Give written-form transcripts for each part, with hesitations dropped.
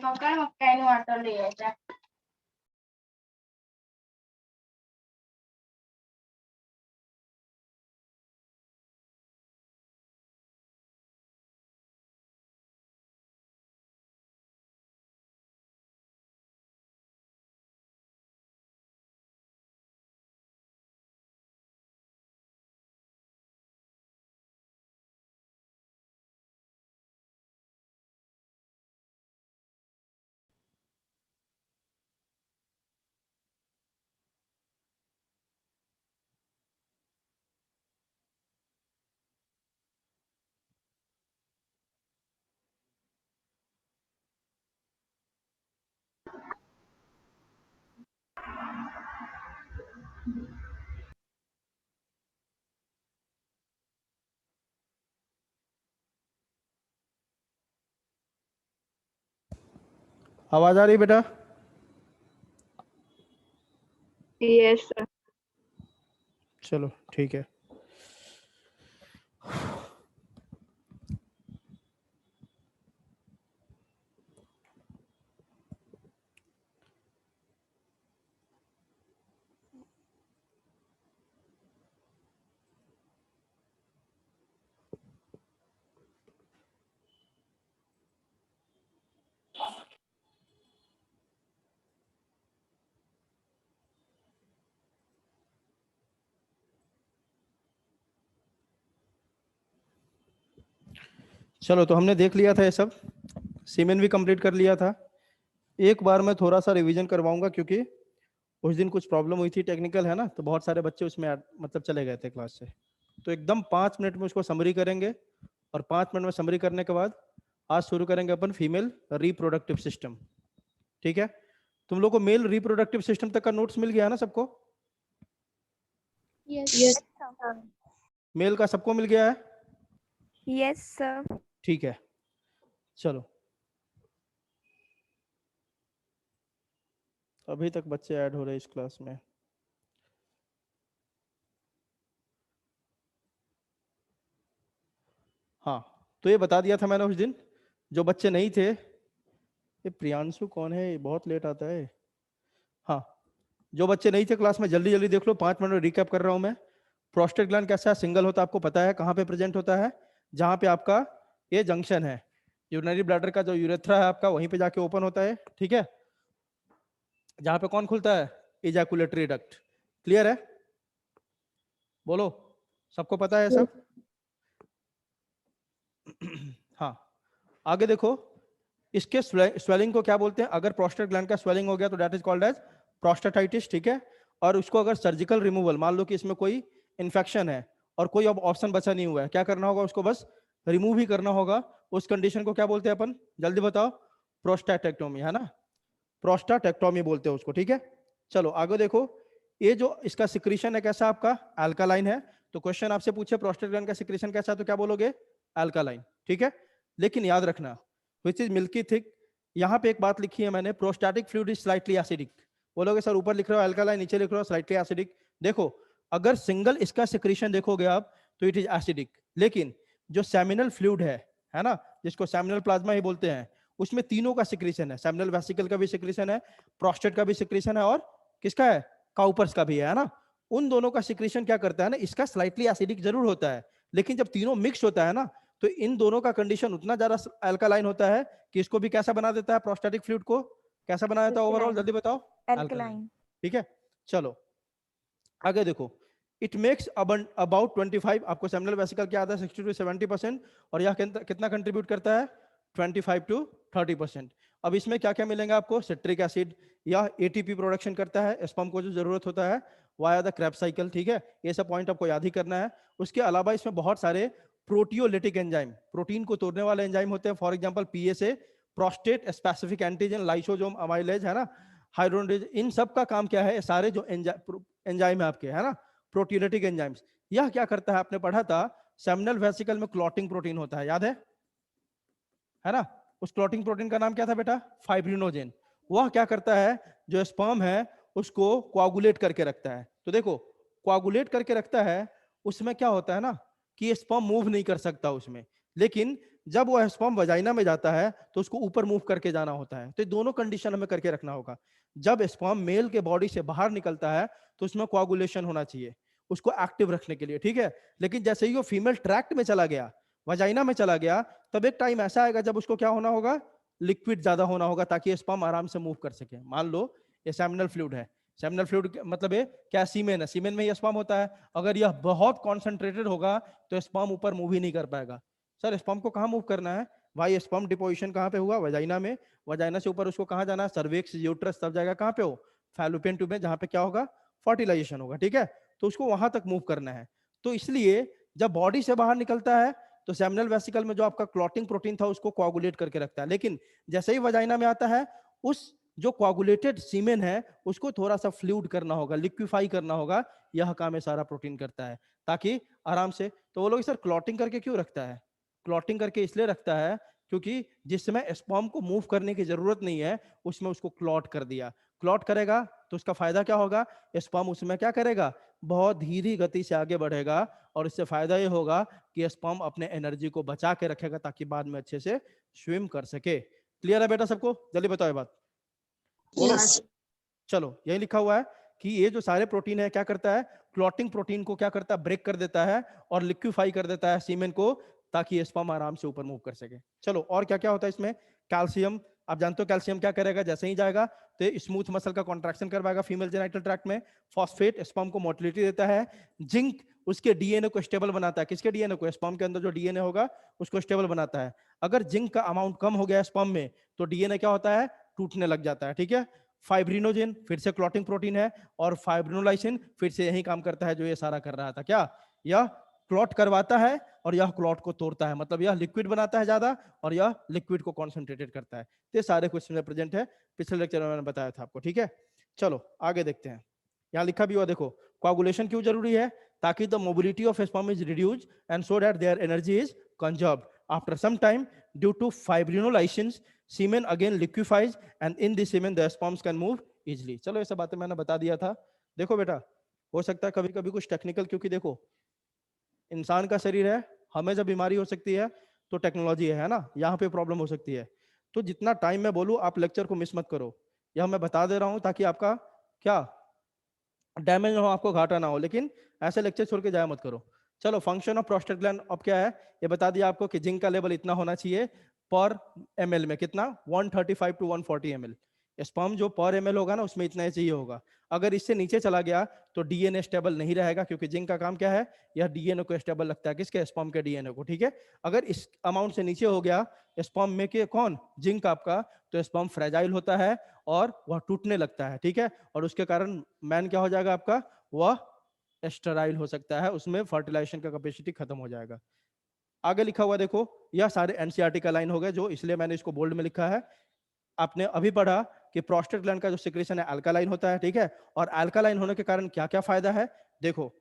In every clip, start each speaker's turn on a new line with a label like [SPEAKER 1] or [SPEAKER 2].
[SPEAKER 1] पकड़ मक्का वाटर ले जा।
[SPEAKER 2] आवाज आ रही बेटा?
[SPEAKER 3] Yes sir.
[SPEAKER 2] चलो ठीक है। चलो तो हमने देख लिया था ये सब, सीमेन भी कंप्लीट कर लिया था। एक बार मैं थोड़ा सा रिवीजन करवाऊंगा क्योंकि उस दिन कुछ प्रॉब्लम हुई थी, टेक्निकल है ना, तो बहुत सारे बच्चे उसमें मतलब चले गए थे क्लास से। तो एकदम 5 मिनट में उसको समरी करेंगे और 5 मिनट में समरी करने के बाद आज शुरू करेंगे अपन फीमेल रिप्रोडक्टिव सिस्टम। ठीक है, तुम लोग को मेल रिप्रोडक्टिव सिस्टम तक का नोट्स मिल गया ना सबको?
[SPEAKER 3] यस
[SPEAKER 2] मेल का सबको मिल गया है?
[SPEAKER 3] Yes sir.
[SPEAKER 2] ठीक है, चलो अभी तक बच्चे ऐड हो रहे हैं इस क्लास में। हाँ, तो ये बता दिया था मैंने उस दिन, जो बच्चे नहीं थे। ये प्रियांशु कौन है, ये बहुत लेट आता है। हाँ, जो बच्चे नहीं थे क्लास में जल्दी जल्दी देख लो, 5 मिनट में रिकैप कर रहा हूं मैं। प्रोस्टेट ग्लैंड कैसा है? सिंगल होता है, आपको पता है कहाँ पे प्रेजेंट होता है? जहाँ पे आपका ये जंक्शन है, यूरिनरी ब्लैडर का जो यूरेथ्रा है आपका, वहीं पे जाके ओपन होता है। ठीक है, जहाँ पे कौन खुलता है? Ejaculatory duct. क्लियर है? बोलो, सबको पता है सब? हाँ, आगे देखो, इसके स्वेलिंग को क्या बोलते हैं? अगर प्रोस्टेट ग्लैंड का स्वेलिंग हो गया तो that is called as prostatitis. ठीक है, और उसको अगर सर्जिकल रिमूवल, मान लो कि इसमें कोई इन्फेक्शन है और कोई अब ऑप्शन बचा नहीं हुआ है, क्या करना होगा? उसको बस रिमूव ही करना होगा। उस कंडीशन को क्या बोलते हैं अपन? जल्दी बताओ। प्रोस्टेटेक्टोमी, है ना? प्रोस्टाटेक्टोमी बोलते हैं उसको। ठीक है, चलो आगे देखो, ये जो इसका सिक्रीशन है कैसा आपका? अल्कालाइन है। तो क्वेश्चन आपसे पूछे प्रोस्टेट ग्लैंड का सिक्रीशन कैसा है, तो क्या बोलोगे? अल्कालाइन। ठीक है, लेकिन याद रखना विच इज मिल्की थिक, यहाँ पे एक बात लिखी है मैंने, prostatic fluid is slightly acidic. बोलोगे सर ऊपर लिख रहे हो अल्कालाइन, नीचे लिख रहे हो स्लाइटली एसिडिक। देखो, अगर सिंगल इसका सिक्रीशन देखोगे आप तो इट इज एसिडिक, लेकिन जो सेमिनल फ्लूइड है ना, जिसको सेमिनल प्लाज्मा ही बोलते हैं, उसमें तीनों का सिक्रीशन है। सेमिनल वेसिकल का भी सिक्रीशन है, प्रोस्टेट का भी सिक्रीशन है, और किसका है? काउपर्स का भी है ना? उन दोनों का सिक्रीशन क्या करता है ना, इसका स्लाइटली एसिडिक जरूर होता है, लेकिन जब तीनों मिक्स होता है ना, तो इन दोनों का कंडीशन उतना ज्यादा अल्कालाइन होता है कि इसको भी कैसा बना देता है? प्रोस्टेटिक फ्लूइड को कैसा बना देता है ओवरऑल? जल्दी बताओ।
[SPEAKER 3] अल्कलाइन।
[SPEAKER 2] ठीक है, चलो आगे देखो, इट मेक्स अबाउट 25, आपको सेमिनल वेसिकल क्या आता है? 60 to 70%, और यह कितना कंट्रीब्यूट करता है? 25 to 30%। अब इसमें क्या क्या मिलेंगे आपको? सिट्रिक एसिड, या एटीपी प्रोडक्शन करता है स्पर्म को जो जरूरत होता है वाया द क्रेब्स साइकिल। ठीक है, ये सब पॉइंट आपको याद ही करना है। उसके अलावा इसमें बहुत सारे प्रोटियोलिटिक एंजाइम, प्रोटीन को तोड़ने वाले एंजाइम होते हैं। For example PSA, prostate specific antigen, lysosome amylase, है ना, हाइड्रोडेज, इन सब का काम क्या है? सारे जो एंजाइम है आपके, है ना, प्रोटियोलिटिक एंजाइम्स, यह क्या करता है? आपने पढ़ा था सेमिनल वेसिकल में क्लॉटिंग प्रोटीन होता है, याद है ना? उस क्लॉटिंग प्रोटीन का नाम क्या था बेटा? फाइब्रिनोजेन। वह क्या करता है? जो स्पर्म है उसको कोआगुलेट करके रखता है। तो देखो, कोआगुलेट करके रखता है, उसमें क्या होता है ना कि स्पर्म मूव नहीं कर सकता उसमें, लेकिन जब वो स्पर्म वजाइना में जाता है तो उसको ऊपर मूव करके जाना होता है। तो ये दोनों कंडीशन हमें करके रखना होगा। जब स्पर्म मेल के बॉडी से बाहर निकलता है तो उसमें कोआगुलेशन होना चाहिए उसको एक्टिव रखने के लिए, ठीक है। लेकिन जैसे ही वो फीमेल ट्रैक्ट में चला गया, वजाइना में चला गया, तब एक टाइम ऐसा आएगा जब उसको क्या होना होगा, लिक्विड ज्यादा होना होगा ताकि स्पर्म आराम से मूव कर सके। मान लो ये सेमिनल फ्लूइड है, सेमिनल फ्लूइड मतलब ये क्या, सीमेन है, सीमेन में ये स्पर्म होता है। अगर यह बहुत कॉन्सेंट्रेटेड होगा तो स्पर्म ऊपर मूव ही नहीं कर पाएगा। सर स्पर्म को कहाँ मूव करना है भाई, स्पर्म डिपोजिशन कहाँ पे हुआ, वजाइना में, वजाइना से ऊपर उसको कहाँ जाना है, सर्विक्स, यूट्रस, तब जाएगा कहाँ पे हो, फैलोपियन ट्यूब में, जहाँ पे क्या होगा, फर्टिलाइजेशन होगा, ठीक है। तो उसको वहां तक मूव करना है। तो इसलिए जब बॉडी से बाहर निकलता है तो सेमिनल वेसिकल में जो आपका क्लॉटिंग प्रोटीन था उसको कोआगुलेट करके रखता है। लेकिन जैसे ही वजाइना में आता है, उस जो कोआगुलेटेड सीमेन है उसको थोड़ा सा फ्लूइड करना होगा, लिक्विफाई करना होगा। यह काम है सारा प्रोटीन करता है ताकि आराम से। तो वो लोग सर क्लॉटिंग करके क्यों रखता है, क्लॉटिंग करके इसलिए रखता है क्योंकि जिस समय स्पर्म को मूव करने की जरूरत नहीं है उसमें उसको क्लॉट कर दिया। क्लॉट करेगा तो उसका फायदा क्या होगा, स्पर्म उसमें क्या करेगा, बहुत धीरे गति से आगे बढ़ेगा और इससे फायदा ये होगा कि स्पर्म अपने एनर्जी को बचा के रखेगा ताकि बाद में अच्छे से स्विम कर सके। क्लियर है बेटा सबको, जल्दी बताओ ये बात।
[SPEAKER 1] Yes.
[SPEAKER 2] चलो यही लिखा हुआ है कि ये जो सारे प्रोटीन है क्या करता है, क्लॉटिंग प्रोटीन को क्या करता है, ब्रेक कर देता है और लिक्विफाई कर देता है सीमेन को ताकि स्पर्म आराम से ऊपर मूव कर सके। चलो और क्या क्या होता है इसमें, कैल्शियम, आप जानते हो कैल्शियम क्या करेगा, जैसे ही जाएगा तो स्मूथ मसल का कॉन्ट्रैक्शन करवाएगा फीमेल जेनिटल ट्रैक्ट में। फॉस्फेट स्पर्म को मोटिलिटी देता है। जिंक उसके डीएनए को स्टेबल बनाता है, किसके डीएनए को, स्पर्म के अंदर जो डीएनए होगा उसको स्टेबल बनाता है। अगर जिंक का अमाउंट कम हो गया स्पर्म में तो डीएनए क्या होता है, टूटने लग जाता है, ठीक है। फाइब्रिनोजेन फिर से क्लॉटिंग प्रोटीन है और फाइब्रिनोलाइसिन फिर से यही काम करता है जो ये सारा कर रहा था, क्या, यह क्लॉट करवाता है और यह क्लॉट को तोड़ता है, मतलब यह लिक्विड बनाता है ज्यादा और यह लिक्विड को कॉन्सेंट्रेटेड करता है। तो ये सारे क्वेश्चन में प्रेजेंट है, पिछले लेक्चर में मैंने बताया था आपको, ठीक है। चलो आगे देखते हैं, यहाँ लिखा भी हुआ देखो, कोआगुलेशन क्यों जरूरी है, ताकि the mobility of sperm is reduced and so that their energy is conserved after some time due to fibrinolysin semen again liquefies and in this semen the sperms can move easily. चलो ये सब बातें मैंने बता दिया था। देखो बेटा हो सकता है कभी कभी कुछ टेक्निकल, क्योंकि देखो इंसान का शरीर है, हमें जब बीमारी हो सकती है तो टेक्नोलॉजी है ना, यहाँ पे प्रॉब्लम हो सकती है। तो जितना टाइम मैं बोलूँ आप लेक्चर को मिस मत करो, यह मैं बता दे रहा हूँ ताकि आपका क्या डैमेज ना हो, आपको घाटा ना हो, लेकिन ऐसे लेक्चर छोड़ के जाया मत करो। चलो फंक्शन ऑफ प्रोस्टेट ग्लैंड अब क्या है, ये बता दिया आपको कि जिंक का लेवल इतना होना चाहिए पर ml में, कितना 135 टू 140 ml। स्पर्म जो पर ml होगा ना उसमें इतना ही चाहिए होगा। अगर इससे नीचे चला गया तो डीएनए स्टेबल नहीं रहेगा, क्योंकि जिंक का काम क्या है, यह डीएनए को स्टेबल रखता है, किसके, स्पर्म के डीएनए को, ठीक है। अगर इस अमाउंट से नीचे हो गया स्पर्म में के कौन, जिंक आपका, तो स्पर्म फ्रेजाइल होता है और वह टूटने लगता है, ठीक है। और उसके कारण मैन क्या हो जाएगा आपका, वह स्टेराइल हो सकता है, उसमें फर्टिलाइजेशन का कैपेसिटी खत्म हो जाएगा। आगे लिखा हुआ देखो, यह सारे एनसीईआरटी का लाइन हो गए, जो इसलिए मैंने इसको बोल्ड में लिखा है। आपने अभी पढ़ा कि प्रोस्टेट ग्लैंड का जो सिक्रेशन है अल्कालाइन होता है, ठीक है। और अल्कालाइन होने के कारण क्या क्या फायदा है, देखो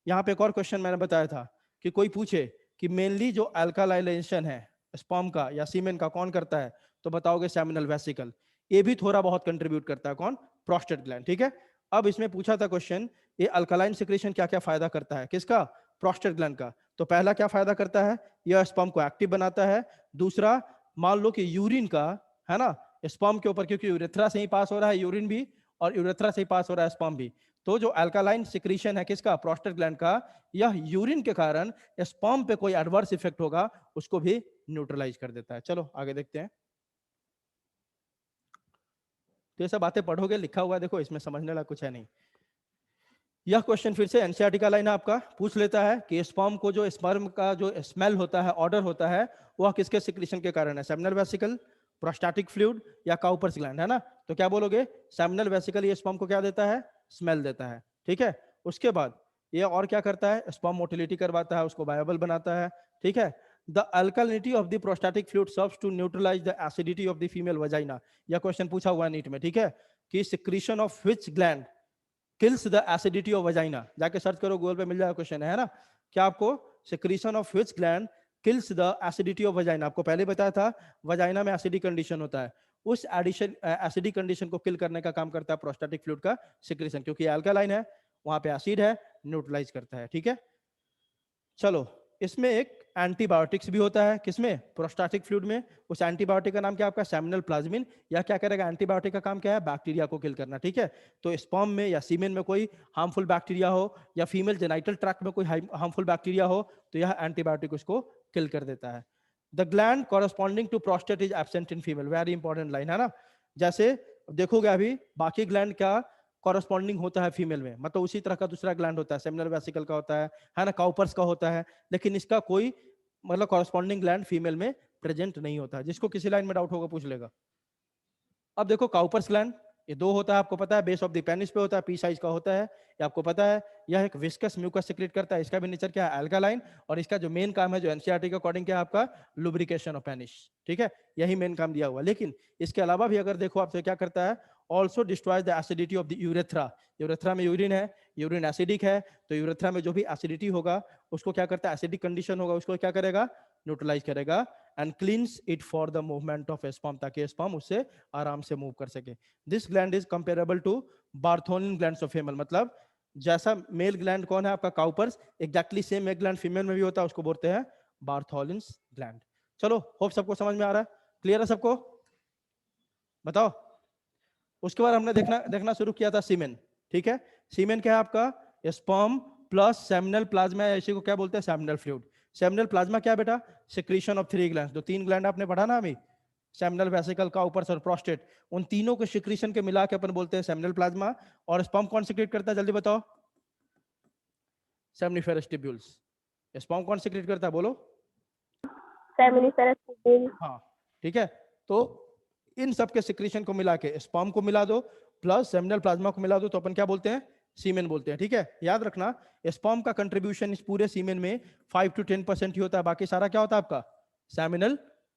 [SPEAKER 2] यहाँ पे एक और क्वेश्चन मैंने बताया था कि कोई पूछे कि मेनली जो अल्कालाइजेशन है स्पर्म का या सीमेन का कौन करता है, तो बताओगे सेमिनल वेसिकल। ये भी थोड़ा बहुत कंट्रीब्यूट करता है, कौन, प्रोस्टेट ग्लैंड, ठीक है। अब इसमें पूछा था क्वेश्चन, ये अल्कालाइन सिक्रेशन क्या क्या फायदा करता है, किसका, प्रोस्टेट ग्लैंड का। तो पहला क्या फायदा करता है, यह स्पर्म को एक्टिव बनाता है। दूसरा, मान लो कि यूरिन का, है ना, स्पर्म के ऊपर, क्योंकि यूरेथ्रा से ही पास हो रहा है यूरिन भी और यूरेथ्रा से ही पास हो रहा है स्पर्म भी, तो जो अल्कालाइन सिक्रीशन है किसका, प्रोस्टेट ग्लैंड का, यह यूरिन के कारण स्पर्म पे कोई एडवर्स इफेक्ट होगा उसको भी न्यूट्रलाइज कर देता है। चलो आगे देखते हैं। तो ये सब बातें पढ़ोगे, लिखा हुआ है देखो, इसमें समझने लायक कुछ है नहीं। यह क्वेश्चन फिर से एनसीईआरटी का लाइन आपका पूछ लेता है कि स्पर्म को, जो स्पर्म का जो स्मेल होता है, ऑर्डर होता है, वह किसके सिक्रीशन के कारण है, सेमिनल वेसिकल, प्रोस्टैटिक फ्लूइड या काउपर्स ग्लैंड, है ना। तो क्या बोलोगे, सेमिनल वेसिकल ये स्पर्म को क्या देता है, स्मेल देता है, ठीक है। उसके बाद ये और क्या करता है, स्पर्म मोटिलिटी करवाता है, उसको वायबल बनाता है, ठीक है। The alkalinity of the prostatic fluid serves to neutralize the acidity of the female vagina. यह क्वेश्चन पूछा हुआ है नीट में, ठीक है, कि secretion of which gland kills the acidity of vagina. जाके सर्च करो गूगल पे, मिल जाएगा क्वेश्चन, है ना। क्या आपको, secretion of which gland kills the acidity of vagina, आपको पहले बताया था वजाइना में एसिडिक कंडीशन होता है, उस एसिडिक कंडीशन को किल करने का काम करता है प्रोस्टैटिक फ्लूइड का सिक्रीशन, क्योंकि अल्कालाइन है, वहां पे एसिड है, न्यूट्रलाइज करता है, ठीक है। चलो इसमें एक एंटीबायोटिक्स भी होता है किसमें, प्रोस्टैटिक फ्लूइड में। उस एंटीबायोटिक का नाम क्या आपका, सेमिनल प्लाज्मिन। या क्या करेगा, एंटीबायोटिक का काम क्या है, बैक्टीरिया को किल करना, ठीक है। तो स्पर्म में या सीमेन में कोई हार्मफुल बैक्टीरिया हो या फीमेल जेनाइटल ट्रैक्ट में कोई हार्मफुल बैक्टीरिया हो तो यह एंटीबायोटिक उसको किल कर देता है। The gland corresponding to prostate is absent in female, very important line है ना। जैसे देखोगे अभी बाकी ग्लैंड का कॉरस्पॉन्डिंग होता है फीमेल में, मतलब उसी तरह का दूसरा ग्लैंड होता है, सेमिनल वेसिकल का होता है ना, काउपर्स का होता है, लेकिन इसका कोई मतलब कॉरस्पॉन्डिंग ग्लैंड फीमेल में प्रेजेंट नहीं होता है। जिसको किसी लाइन में डाउट होगा पूछ लेगा। अब देखो काउपर्स ग्लैंड ये दो होता है, आपको पता है, बेस ऑफ द पेनिस पे होता है, पी साइज का होता है, ये आपको पता है। यह एक विस्कस म्यूकस सिक्रेट करता है, इसका भी नेचर क्या है, अल्कालाइन। और इसका जो मेन काम है जो एनसीईआरटी के अकॉर्डिंग क्या है आपका, लुब्रिकेशन ऑफ पेनिस, ठीक है, यही मेन काम दिया हुआ। लेकिन इसके अलावा भी अगर देखो आपसे क्या करता है, also destroys the acidity of the urethra. Urethra में यूरिन है, यूरिन एसिडिक है, तो यूरेथ्रा में जो भी एसिडिटी होगा उसको क्या करता है, एसिडिक कंडीशन होगा उसको क्या करेगा, न्यूट्रलाइज करेगा and cleanse it for the movement of sperm, ताकि स्पर्म उससे आराम से मूव कर सके। This gland is comparable to Bartholin glands of female, मतलब जैसा मेल ग्लैंड कौन है आपका, Cowper's, exactly same male gland female में भी होता है, उसको बोलते हैं बार्थोलिन्स ग्लैंड। चलो होप सबको समझ में आ रहा है, क्लियर है सबको, बताओ। उसके बाद हमने देखना शुरू किया था सीमेन, ठीक है। सीमेन क्या है आपका, स्पर्म प्लस सेमिनल प्लाज्मा, इसी को क्या बोलते हैं, सेमिनल फ्लूइड। सेमिनल प्लाज्मा क्या बेटा, सिक्रीशन ऑफ 3 ग्लैंड्स, जो 3 ग्लैंड आपने पढ़ा ना अभी, सेमिनल वेसिकल, काउपर्स और प्रोस्टेट, उन तीनों के सिक्रीशन के मिला के अपन बोलते हैं सेमिनल प्लाज्मा। और स्पर्म कौन सिक्रेट करता है, जल्दी बताओ, सेमनिफेरस ट्यूब्यूल्स। स्पर्म कौन सिक्रेट करता है, बोलो,
[SPEAKER 3] सेमिनिफेरस ट्यूब्यूल।
[SPEAKER 2] हाँ, ठीक है। तो इन सब के सिक्रीशन को मिला के स्पर्म को मिला दो प्लस सेमिनल प्लाज्मा को मिला दो तो अपन क्या बोलते हैं, सीमेन बोलते हैं, ठीक है। याद रखना स्पर्म का कंट्रीब्यूशन इस पूरे सीमेन में 5 to 10% ही होता है, बाकी सारा क्या होता है आपका, सेमिनल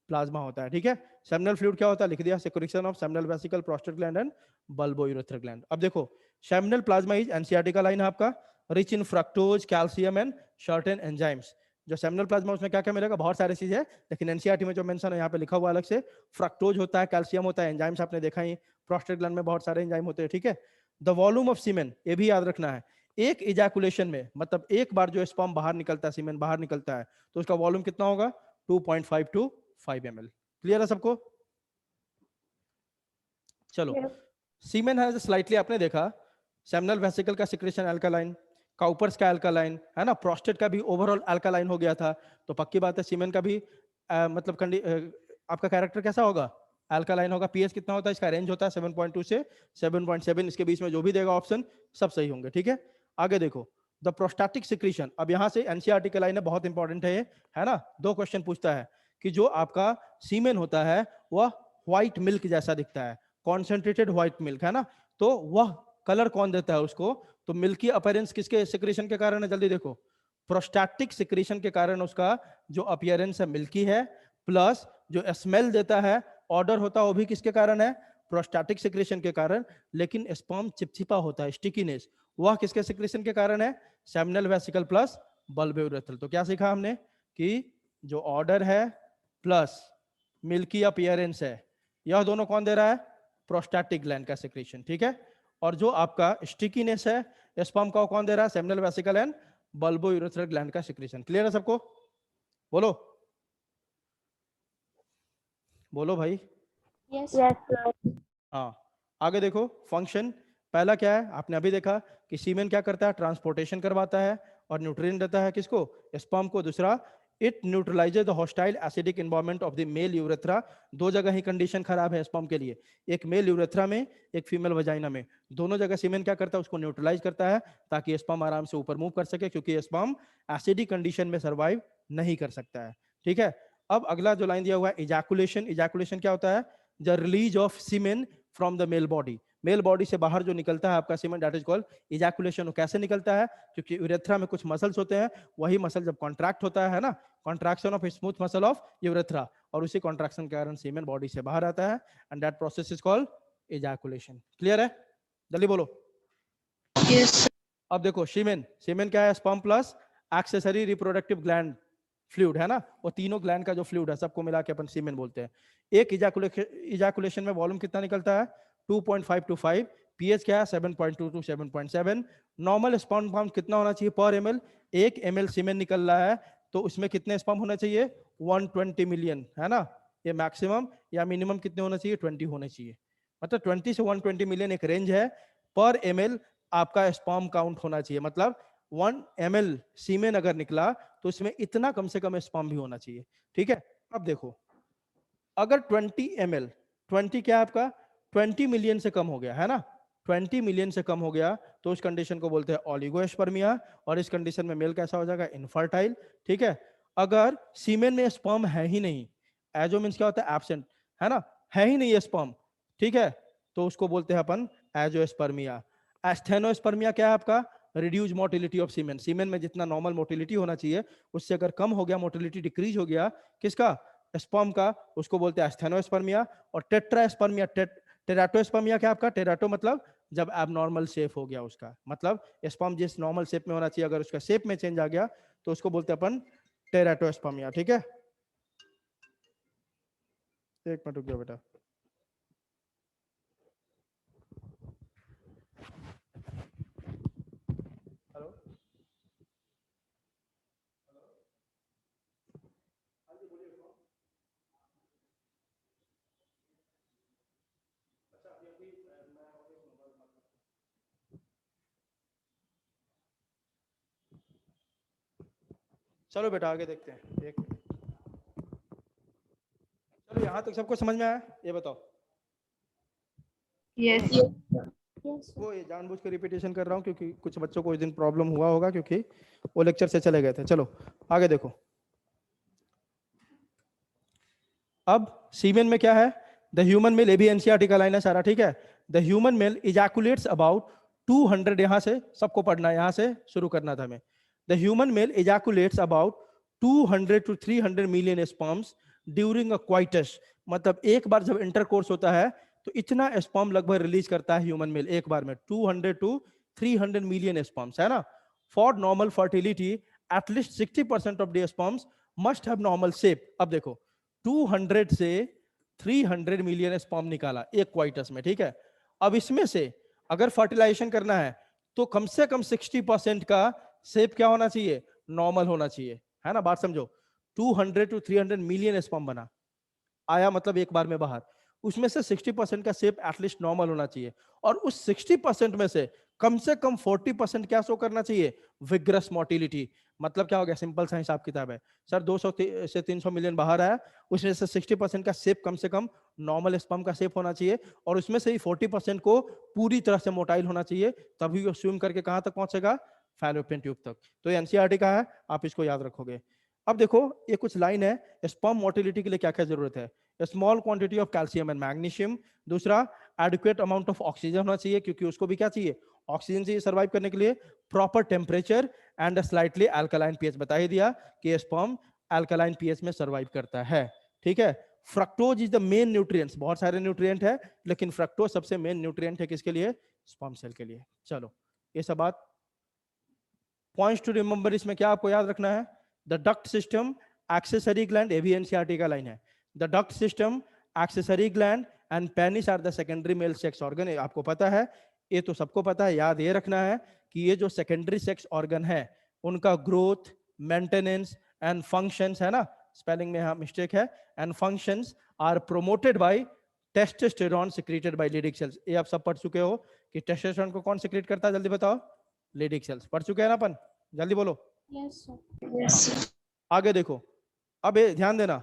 [SPEAKER 2] प्लाज्मा होता है, ठीक है। सेमिनल फ्लूइड क्या होता है, लिख दिया, secretion of seminal vesicle, prostate gland and bulbourethral gland. अब देखो सेमिनल प्लाज्मा इज एनसीईआरटी का लाइन है आपका, rich in fructose, calcium and certain enzymes. जो सेमिनल प्लाज्मा उसमें क्या क्या मिलेगा, बहुत सारी चीजें है, लेकिन एनसीईआरटी में जो मेंशन है यहाँ पे लिखा हुआ अलग से, फ्रक्टोज होता है, कैल्शियम होता है, एंजाइम्स आपने देखा ही, प्रोस्टेट ग्लैंड में बहुत सारे एंजाइम होते हैं, ठीक है। द वॉल्यूम ऑफ सीमेन, ये भी याद रखना है, एक इजैकुलेशन में, मतलब एक बार जो स्पर्म बाहर निकलता है, सीमेन बाहर निकलता है, तो उसका वॉल्यूम कितना होगा, 2.5 to 5 ml। क्लियर है सबको, चलो। सीमेन है स्लाइटली आपने देखा, सेमिनल वेसिकल का सिक्रेशन अल्कालाइन, काउपर्स का अल्कालाइन है ना, प्रोस्टेट का भी ओवरऑल अल्कालाइन हो गया था, तो पक्की बात है सीमेन का भी मतलब आपका कैरेक्टर कैसा होगा, अल्कालाइन होगा। पीएच कितना होता है, इसका रेंज होता है 7.2 से 7.7, इसके बीच में जो भी देगा ऑप्शन सब सही होंगे, ठीक है। आगे देखो द प्रोस्टैटिक सिक्रीशन, अब यहाँ से एनसीईआरटी का लाइन है, बहुत इंपॉर्टेंट है ना। 2 क्वेश्चन पूछता है कि जो आपका सीमेन होता है वह व्हाइट मिल्क जैसा दिखता है, कॉन्सेंट्रेटेड व्हाइट मिल्क है ना, तो वह कलर कौन देता है उसको, तो मिल्की अपीयरेंस किसके सिक्रीशन के कारण है, जल्दी देखो, प्रोस्टैटिक सिक्रीशन के कारण उसका जो अपीयरेंस है मिल्की है, प्लस जो स्मेल देता है, ऑर्डर होता है, वो भी किसके कारण है, प्रोस्टैटिक सिक्रीशन के कारण। लेकिन स्पर्म चिपचिपा होता है, स्टिकीनेस, वह किसके सिक्रीशन के कारण है, सेमिनल वेसिकल प्लस बल्बोयूरेथ्रल। तो क्या सीखा हमने कि जो ऑर्डर है प्लस मिल्की अपीयरेंस है, यह दोनों कौन दे रहा है, प्रोस्टैटिक ग्लैंड का सिक्रीशन, ठीक है। और जो आपका स्टिकीनेस है स्पर्म का, कौन दे रहा है, seminal vesicle and bulbourethral gland का सिक्रीशन। क्लियर है सबको, बोलो बोलो भाई,
[SPEAKER 3] यस सर।
[SPEAKER 2] हाँ। आगे देखो फंक्शन, पहला क्या है आपने अभी देखा कि सीमेन क्या करता है, ट्रांसपोर्टेशन करवाता है और न्यूट्रिएंट देता है किसको, स्पर्म को। दूसरा, it neutralizes the hostile acidic environment of the male urethra. 2 जगह ही कंडीशन खराब है स्पर्म के लिए, एक मेल यूरेथ्रा में, एक फीमेल वजाइना में, दोनों जगह सीमेन क्या करता है, उसको न्यूट्रलाइज करता है ताकि स्पर्म आराम से ऊपर मूव कर सके, क्योंकि स्पर्म एसिडिक कंडीशन में सर्वाइव नहीं कर सकता है, ठीक है। अब अगला जो लाइन दिया हुआ है इजैकुलेशन, इजैकुलेशन क्या होता है, the release of semen from the male body, male body से बाहर जो निकलता है आपका semen, that is called ejaculation. वो कैसे निकलता है, क्योंकि यूरेथ्रा में कुछ मसल्स होते हैं, वही मसल जब कॉन्ट्रैक्ट होता है ना, contraction of smooth muscle of urethra, और उसी कॉन्ट्रैक्शन के कारण सीमेन बॉडी से बाहर आता है, and that process is called ejaculation. Clear है, जल्दी बोलो।
[SPEAKER 1] यस
[SPEAKER 2] अब देखो सीमेन, सीमेन क्या है, sperm plus accessory reproductive gland fluid है ना, वो तीनों ग्लैंड का जो फ्लूइड है सबको मिला के अपन सीमेन बोलते हैं। एक इजैकुलेशन में वॉल्यूम कितना निकलता है, 2.5 to 5, पीएच क्या है 7.2 to 7.7। नॉर्मल स्पर्म काउंट कितना होना चाहिए पर ml, 1 ml सीमेन निकल रहा है तो उसमें कितने स्पर्म होना चाहिए? 120 मिलियन, है ना? ये मैक्सिमम या मिनिमम कितने होना चाहिए? 20 होने चाहिए। मतलब 20 से 120 मिलियन एक रेंज है। पर ml आपका स्पर्म काउंट होना चाहिए। मतलब 1 ml सीमेन अगर निकला तो इसमें इतना कम से कम स्पर्म भी होना चाहिए। ठीक है, अब देखो, अगर 20 ml, 20 क्या है आपका? 20 मिलियन से कम हो गया, है ना? 20 मिलियन से कम हो गया तो उस कंडीशन को बोलते हैं ओलिगोस्पर्मिया, और इस कंडीशन में मेल कैसा हो जाएगा? इनफर्टाइल। ठीक है, अगर सीमेन में स्पर्म है ही नहीं, एजो मींस क्या होता है? एब्सेंट, है ना? है ही नहीं ये स्पर्म, ठीक है, तो उसको बोलते हैं अपन एजोस्पर्मिया। एस्थेनोस्पर्मिया क्या है आपका? रिड्यूज मोटिलिटी ऑफ सीमेन। सीमेन में जितना नॉर्मल मोटिलिटी होना चाहिए उससे अगर कम हो गया, मोटिलिटी डिक्रीज हो गया, किसका? स्पर्म का, उसको बोलते हैं एस्थेनोस्पर्मिया। और टेट्रास्पर्मिया, टेराटोस्पर्मिया क्या आपका? टेराटो मतलब जब एबनॉर्मल शेप हो गया उसका, मतलब स्पर्म जिस नॉर्मल शेप में होना चाहिए अगर उसका शेप में चेंज आ गया तो उसको बोलते हैं अपन टेराटोस्पर्मिया। ठीक है, एक मिनट रुक जाओ बेटा। हेलो, चलो बेटा आगे देखते हैं। एक चलो, यहाँ तक सबको समझ में आया? ये बताओ।
[SPEAKER 1] Yes.
[SPEAKER 3] Yes, sir.
[SPEAKER 2] वो ये जानबूझ के रिपीटेशन कर रहा हूँ क्योंकि कुछ बच्चों को इस दिन प्रॉब्लम हुआ होगा क्योंकि वो लेक्चर से चले गए थे। चलो आगे देखो। अब सीमेन में क्या है? द ह्यूमन मेल, एबी एनसीईआरटी का लाइन है सारा, ठीक है। The human male ejaculates about 200, यहां से सबको पढ़ना है, यहां से शुरू करना था हमें। The human male ejaculates about 200 to 300 million sperms during a coitus. मतलब एक बार जब इंटरकोर्स होता है तो इतना स्पर्म लगभग रिलीज करता है ह्यूमन मेल एक बार में, 200 to 300 मिलियन स्पर्म्स, है ना? For normal fertility at least 60% of the sperms must have normal shape. अब देखो, 200 से 300 मिलियन स्पर्म निकाला एक क्वाइटस में, ठीक है। अब इसमें से अगर फर्टिलाइजेशन करना है तो कम से कम 60% का शेप क्या होना चाहिए? नॉर्मल होना चाहिए, है ना? बात समझो, 200 to 300 मिलियन स्पर्म बना, आया मतलब एक बार में बाहर, उसमें से 60% का शेप एटलीस्ट नॉर्मल होना चाहिए, और उस 60% में से कम 40% क्या शो करना चाहिए? Vigorous motility. मतलब क्या हो गया? सिंपल सा हिसाब किताब है सर, 200 से 300 मिलियन बाहर आया, उसमें से 60% का शेप कम से कम नॉर्मल स्पर्म का शेप होना चाहिए, और उसमें से ही 40% को पूरी तरह से मोटाइल होना चाहिए, तभी वो स्विम करके कहां तक पहुंचेगा? फैलोपियन ट्यूब तक। तो ये एनसीईआरटी का है, आप इसको याद रखोगे। अब देखो ये कुछ लाइन है, स्पर्म मोटिलिटी के लिए क्या क्या जरूरत है? Small quantity of calcium and magnesium. दूसरा, एडिक्वेट अमाउंट ऑफ ऑक्सीजन होना चाहिए, क्योंकि उसको भी क्या चाहिए? ऑक्सीजन चाहिए सर्वाइव करने के लिए। Proper temperature and slightly alkaline pH, बता ही दिया कि स्पर्म अल्कलाइन पीएच में सर्वाइव करता है, ठीक है। Fructose is the main nutrients, बहुत सारे न्यूट्रिएंट है लेकिन फ्रक्टोज सबसे मेन न्यूट्रिएंट है किसके लिए? स्पर्म सेल के लिए। चलो ये सब बात, पॉइंट्स टू रिमेंबर इसमें क्या आपको याद रखना है? The duct system, accessory gland, एवीएनसीआरटी का लाइन है। The duct system, accessory gland and penis are the secondary male sex organ. आपको पता है, ये तो सबको पता है, याद ये रखना है कि ये जो सेकेंडरी सेक्स ऑर्गन है उनका ग्रोथ, मेंटेनेंस एंड फंक्शंस, है ना, स्पेलिंग में यहाँ मिस्टेक है, and functions are promoted by testosterone secreted by Leydig cells. ये आप सब पढ़ चुके हो कि टेस्टोस्टेरोन को कौन सिक्रीट करता है, जल्दी बताओ? Leydig cells. पढ़ चुके हैं ना अपन? जल्दी बोलो।
[SPEAKER 3] Yes, sir.
[SPEAKER 1] Yes.
[SPEAKER 2] आगे देखो, अब ये ध्यान देना,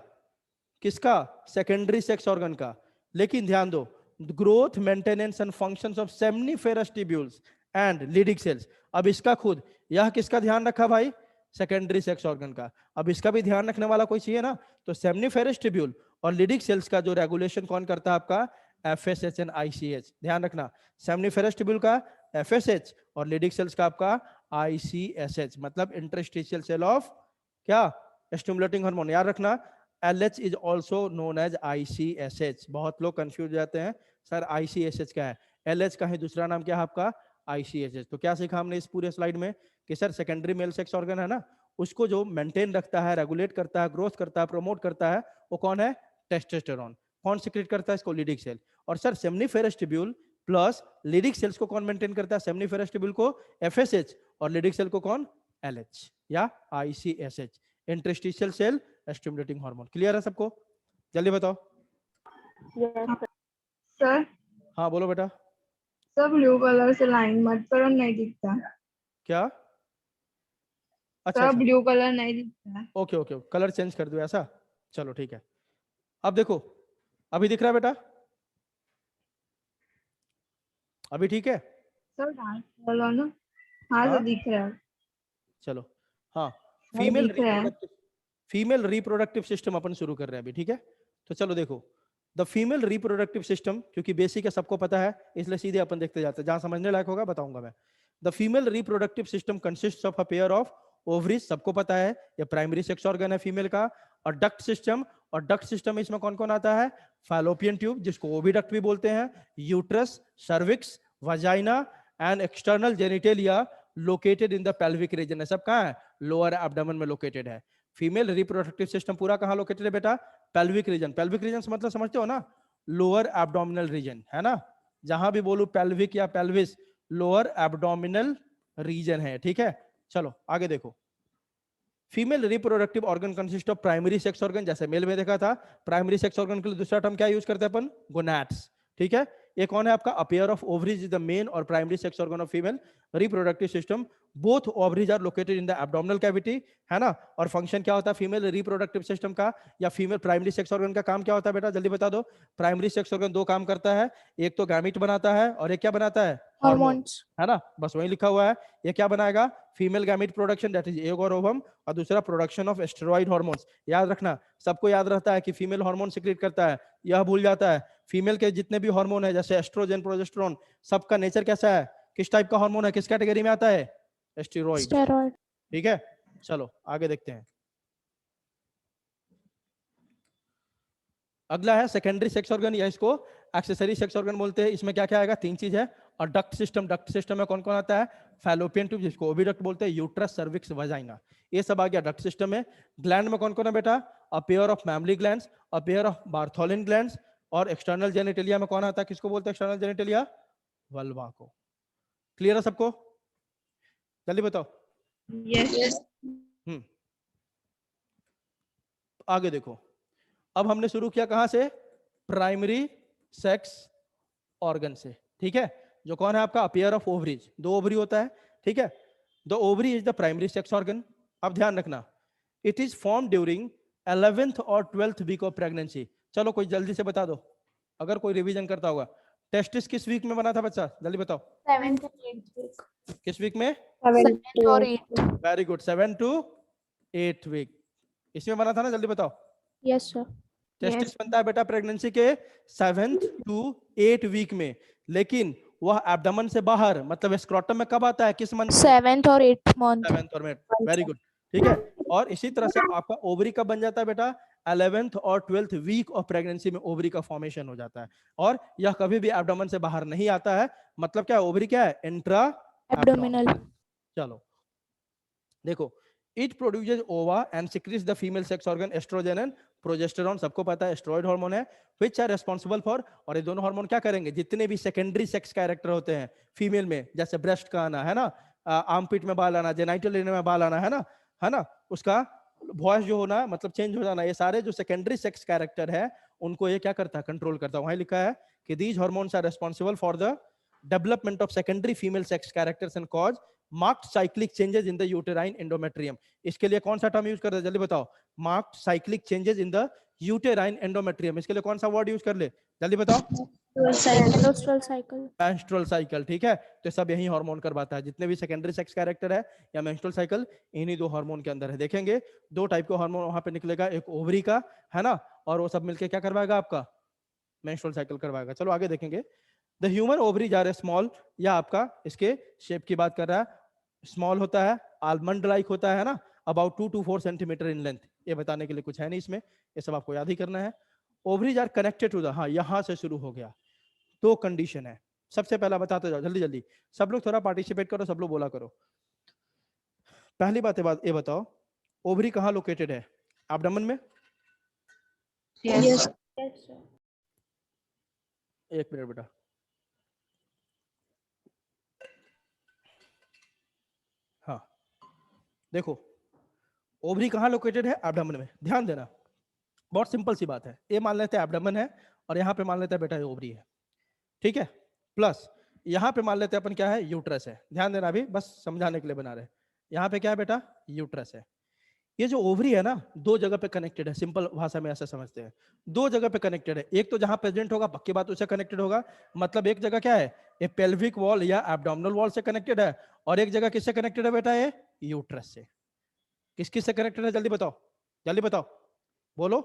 [SPEAKER 2] किसका? सेकेंडरी सेक्स ऑर्गन का। लेकिन ध्यान दो, growth, maintenance and functions of seminiferous tubules and Leydig cells. अब इसका खुद, यह किसका ध्यान रखा भाई? सेकेंडरी सेक्स ऑर्गन का। अब इसका भी ध्यान रखने वाला कोई चाहिए ना, तो सेमनीफेरस ट्यूब्यूल और लिडिक सेल्स का जो रेगुलेशन कौन करता है आपका? FSH and ICH. ध्यान रखना, सेमनीफेरस ट्यूब्यूल का एफएसएच और लिडिक सेल्स का आपका आईसीएसएच, मतलब इंटरस्टिशियल सेल ऑफ क्या? Stimulating hormone. याद रखना, LH is also known as ICSH। बहुत लोग कंफ्यूज जाते हैं, सर ICSH क्या है? LH का ही दूसरा नाम क्या है आपका? ICSH। तो क्या सीखा हमने इस पूरे स्लाइड में कि sir secondary male sex organ है ना, उसको जो मेंटेन रखता है, रेगुलेट करता है, ग्रोथ करता है, प्रमोट करता है, वो कौन है? टेस्टोस्टेरोन। कौन सिक्रेट करता है इसको? Leydig cell. और sir seminiferous tubule plus Leydig cells को कौन मेंटेन करता है? सेमनीफेरस ट्यूब्यूल को FSH और लिडिक सेल को कौन? LH या ICSH। Interstitial cell stimulating hormone. Clear है सबको? जल्दी बताओ।
[SPEAKER 3] Yes, sir.
[SPEAKER 1] सर
[SPEAKER 2] हाँ बोलो बेटा।
[SPEAKER 1] सर ब्लू कलर से लाइन मत करो, नहीं दिखता।
[SPEAKER 2] क्या? अच्छा
[SPEAKER 1] सर
[SPEAKER 2] अच्छा,
[SPEAKER 1] ब्लू कलर नहीं दिखता।
[SPEAKER 2] ओके ओके, कलर चेंज कर दो ऐसा। चलो ठीक है, अब देखो, अभी दिख रहा है बेटा? अभी ठीक है?
[SPEAKER 1] सर डांस करो ना। हाँ
[SPEAKER 2] हाँ
[SPEAKER 1] सर दिख रहा है।
[SPEAKER 2] चलो, हाँ
[SPEAKER 1] सर
[SPEAKER 2] फीमेल
[SPEAKER 1] दिख रहा है।
[SPEAKER 2] रिप्रोडक्टिव, फीमेल रिप्रोडक्टिव सिस्टम अपन शुरू कर रहे हैं अभी, ठीक है? तो चलो देखो, द फीमेल रिप्रोडक्टिव सिस्टम, क्योंकि बेसिक है सबको पता है, इसलिए सीधे अपन देखते जाते हैं, जहां समझने लायक होगा बताऊंगा मैं। The female reproductive system consist of a pair of ovaries, सबको पता है ये प्राइमरी सेक्स ऑर्गन है फीमेल का, और डक्ट सिस्टम, और डक्ट सिस्टम में इसमें कौन कौन आता है? फैलोपियन ट्यूब जिसको ओविडक्ट भी बोलते हैं, uterus, cervix, vagina and external genitalia located in the pelvic region. है सब कहाँ है? लोअर एब्डोमेन में लोकेटेड है। फीमेल रिप्रोडक्टिव सिस्टम पूरा कहाँ लोकेटेड है बेटा? Pelvic region. पेल्विक रीजन से मतलब समझते हो ना? लोअर एब्डोमिनल रीजन, है ना? जहां भी बोलूं पेल्विक या पेल्विस, लोअर एब्डोमिनल रीजन है, ठीक है? चलो आगे देखो, female reproductive organ consist of primary sex organ, जैसे मेल में देखा था। प्राइमरी सेक्स ऑर्गन के लिए दूसरा टर्म क्या यूज करते हैं अपन? गोनैड्स, ठीक है? ये कौन है आपका? A pair of ovaries is the main और primary sex organ of female reproductive system. Both ovaries are located in the abdominal cavity, है ना? और फंक्शन क्या होता है फीमेल रिप्रोडक्टिव सिस्टम का या फीमेल प्राइमरी सेक्स ऑर्गन का? काम क्या होता है बेटा, जल्दी बता दो। प्राइमरी सेक्स ऑर्गन दो काम करता है, एक तो गैमीट बनाता है और एक क्या बनाता है? Hormone,
[SPEAKER 3] Hormones.
[SPEAKER 2] है ना? बस वही लिखा हुआ है। ये क्या बनाएगा? Female gamete production, that is egg और ओवम, और दूसरा प्रोडक्शन ऑफ स्टेरॉइड हार्मोन्स। याद रखना, सबको याद रहता है कि फीमेल हार्मोन सिक्रीट करता है, यह भूल जाता है। फीमेल के जितने भी हार्मोन है जैसे एस्ट्रोजन, प्रोजेस्टेरोन, सबका नेचर कैसा है? किस टाइप का हार्मोन है? किस कैटेगरी में आता है? Steroid,
[SPEAKER 3] Steroid.
[SPEAKER 2] ठीक है? चलो आगे देखते हैं। अगला है सेकेंडरी सेक्स ऑर्गन, या इसको एक्सेसरी सेक्स ऑर्गन बोलते हैं। इसमें क्या क्या आएगा? तीन चीज है। और डक्ट सिस्टम, डक्ट सिस्टम में कौन कौन आता है? फैलोपियन ट्यूब जिसको ओविडक्ट बोलते हैं, यूट्रस, सर्विक्स, वजाइना, ये सब आ गया डक्ट सिस्टम में। ग्लैंड में कौन कौन है बेटा? A pair of mammary glands, a pair of Bartholin glands, और एक्सटर्नल जेनिटेलिया में कौन आता है? किसको बोलते हैं एक्सटर्नल जेनिटेलिया? वल्वा को। क्लियर है सबको? जल्दी बताओ।
[SPEAKER 1] यस।
[SPEAKER 2] हम्म, आगे देखो, अब हमने शुरू किया कहां से? प्राइमरी सेक्स ऑर्गन से, ठीक है? जो कौन है आपका? अपेयर ऑफ ओवरीज, दो ओवरी होता है, ठीक है? The ovary is the primary sex organ. अब ध्यान रखना, it is form during 11th और 12th वीक ऑफ प्रेगनेंसी। चलो कोई जल्दी से बता दो, अगर कोई रिवीजन करता होगा। टेस्टिस किस वीक में बना था बच्चा? जल्दी बताओ।
[SPEAKER 3] 7th and 8th week.
[SPEAKER 2] किस वीक में?
[SPEAKER 3] 7th or 8th.
[SPEAKER 2] Very good, 7 to 8 week, इसमें बना था ना? जल्दी बताओ।
[SPEAKER 3] Yes, sir.
[SPEAKER 2] टेस्टिस बनता है बेटा प्रेगनेंसी के 7th to 8 वीक में, लेकिन वह एब्डोमेन से बाहर, मतलब स्क्रोटम में कब आता है? किस मंथ में?
[SPEAKER 3] 7th or 8th month.
[SPEAKER 2] 7th और में। वेरी गुड, ठीक है? और इसी तरह से आपका ओवरी कब बन जाता है बेटा? 11th और 12th वीक ऑफ प्रेगनेंसी में ओवरी का फॉर्मेशन हो जाता है, और यह कभी भी एब्डोमेन से बाहर नहीं आता है। मतलब क्या है? ओवरी क्या है? Intra
[SPEAKER 3] Abdominal.
[SPEAKER 2] चलो देखो, it produces ova and secretes the female sex organ estrogen and progesterone, सबको पता है एस्ट्रॉइड हार्मोन है, व्हिच आर रिस्पांसिबल फॉर। और ये दोनों हार्मोन क्या करेंगे? जितने भी सेकेंडरी सेक्स कैरेक्टर होते हैं फीमेल में, जैसे ब्रेस्ट का आना, है ना, आर्मपिट में बाल आना, जेनाइटल एरिया में बाल आना, है ना, उसका वॉइस जो होना, मतलब चेंज हो जाना, ये सारे जो सेकेंडरी सेक्स कैरेक्टर है उनको ये क्या करता है? कंट्रोल करता है। वहां लिखा है कि these hormones are responsible for the development of secondary female sex characters and cause marked cyclic changes in the uterine endometrium. इसके लिए कौन सा टर्म यूज कर रहे हैं? जल्दी बताओ। Marked cyclic changes in the uterine endometrium, इसके लिए कौन सा वर्ड यूज कर ले? जल्दी बताओ।
[SPEAKER 3] Menstrual cycle.
[SPEAKER 2] मेंस्ट्रुअल साइकिल, ठीक है? तो सब यही हार्मोन करवाता है, जितने भी सेकेंडरी सेक्स कैरेक्टर है या मेंस्ट्रुअल साइकिल, इन्हीं दो हार्मोन के अंदर है। देखेंगे दो टाइप का हार्मोन वहां पे निकलेगा, एक ओवरी का, है ना, और वो सब मिलके क्या करवाएगा? आपका मेंस्ट्रुअल साइकिल करवाएगा। चलो आगे देखेंगे। द ह्यूमन ओवरी जा रहे स्मॉल, या आपका इसके शेप की बात कर रहा है, स्मॉल होता है, आलमंड लाइक होता है ना, about 2 to 4 centimetre in length. ये बताने के लिए कुछ है नहीं इसमें, ये सब आपको याद ही करना है। Ovaries are connected to the, हाँ यहां से शुरू हो गया। दो कंडीशन है, सबसे पहला बताते जाओ जल्दी जल्दी, सब लोग थोड़ा पार्टिसिपेट करो, सब लोग बोला करो। पहली बात ये बताओ, ओवरी कहाँ लोकेटेड है? एब्डोमेन में?
[SPEAKER 1] यस।
[SPEAKER 3] Yes, sir.
[SPEAKER 2] एक मिनट बेटा, हाँ देखो, ओवरी कहाँ लोकेटेड है? एब्डोमेन में। ध्यान देना, बहुत सिंपल सी बात है। ये मान लेते हैं एब्डोमेन है और यहाँ पे मान लेते हैं बेटा ये ओवरी है, ठीक है। प्लस यहाँ पे मान लेते हैं अपन क्या है, यूट्रस है। ध्यान देना, अभी बस समझाने के लिए बना रहे। यहाँ पे क्या है बेटा, यूट्रस है। ये जो ओवरी है ना, दो जगह पे कनेक्टेड है, सिंपल भाषा में ऐसा समझते हैं। दो जगह पे कनेक्टेड है, एक तो जहां प्रेजेंट होगा पक्की बात उससे कनेक्टेड होगा, मतलब एक जगह क्या है, ये पेल्विक वॉल या एब्डोमिनल वॉल से कनेक्टेड है, और एक जगह किससे कनेक्टेड है बेटा, ये यूट्रस से। किस किस से कनेक्टेड है, जल्दी बताओ, जल्दी बताओ, बोलो।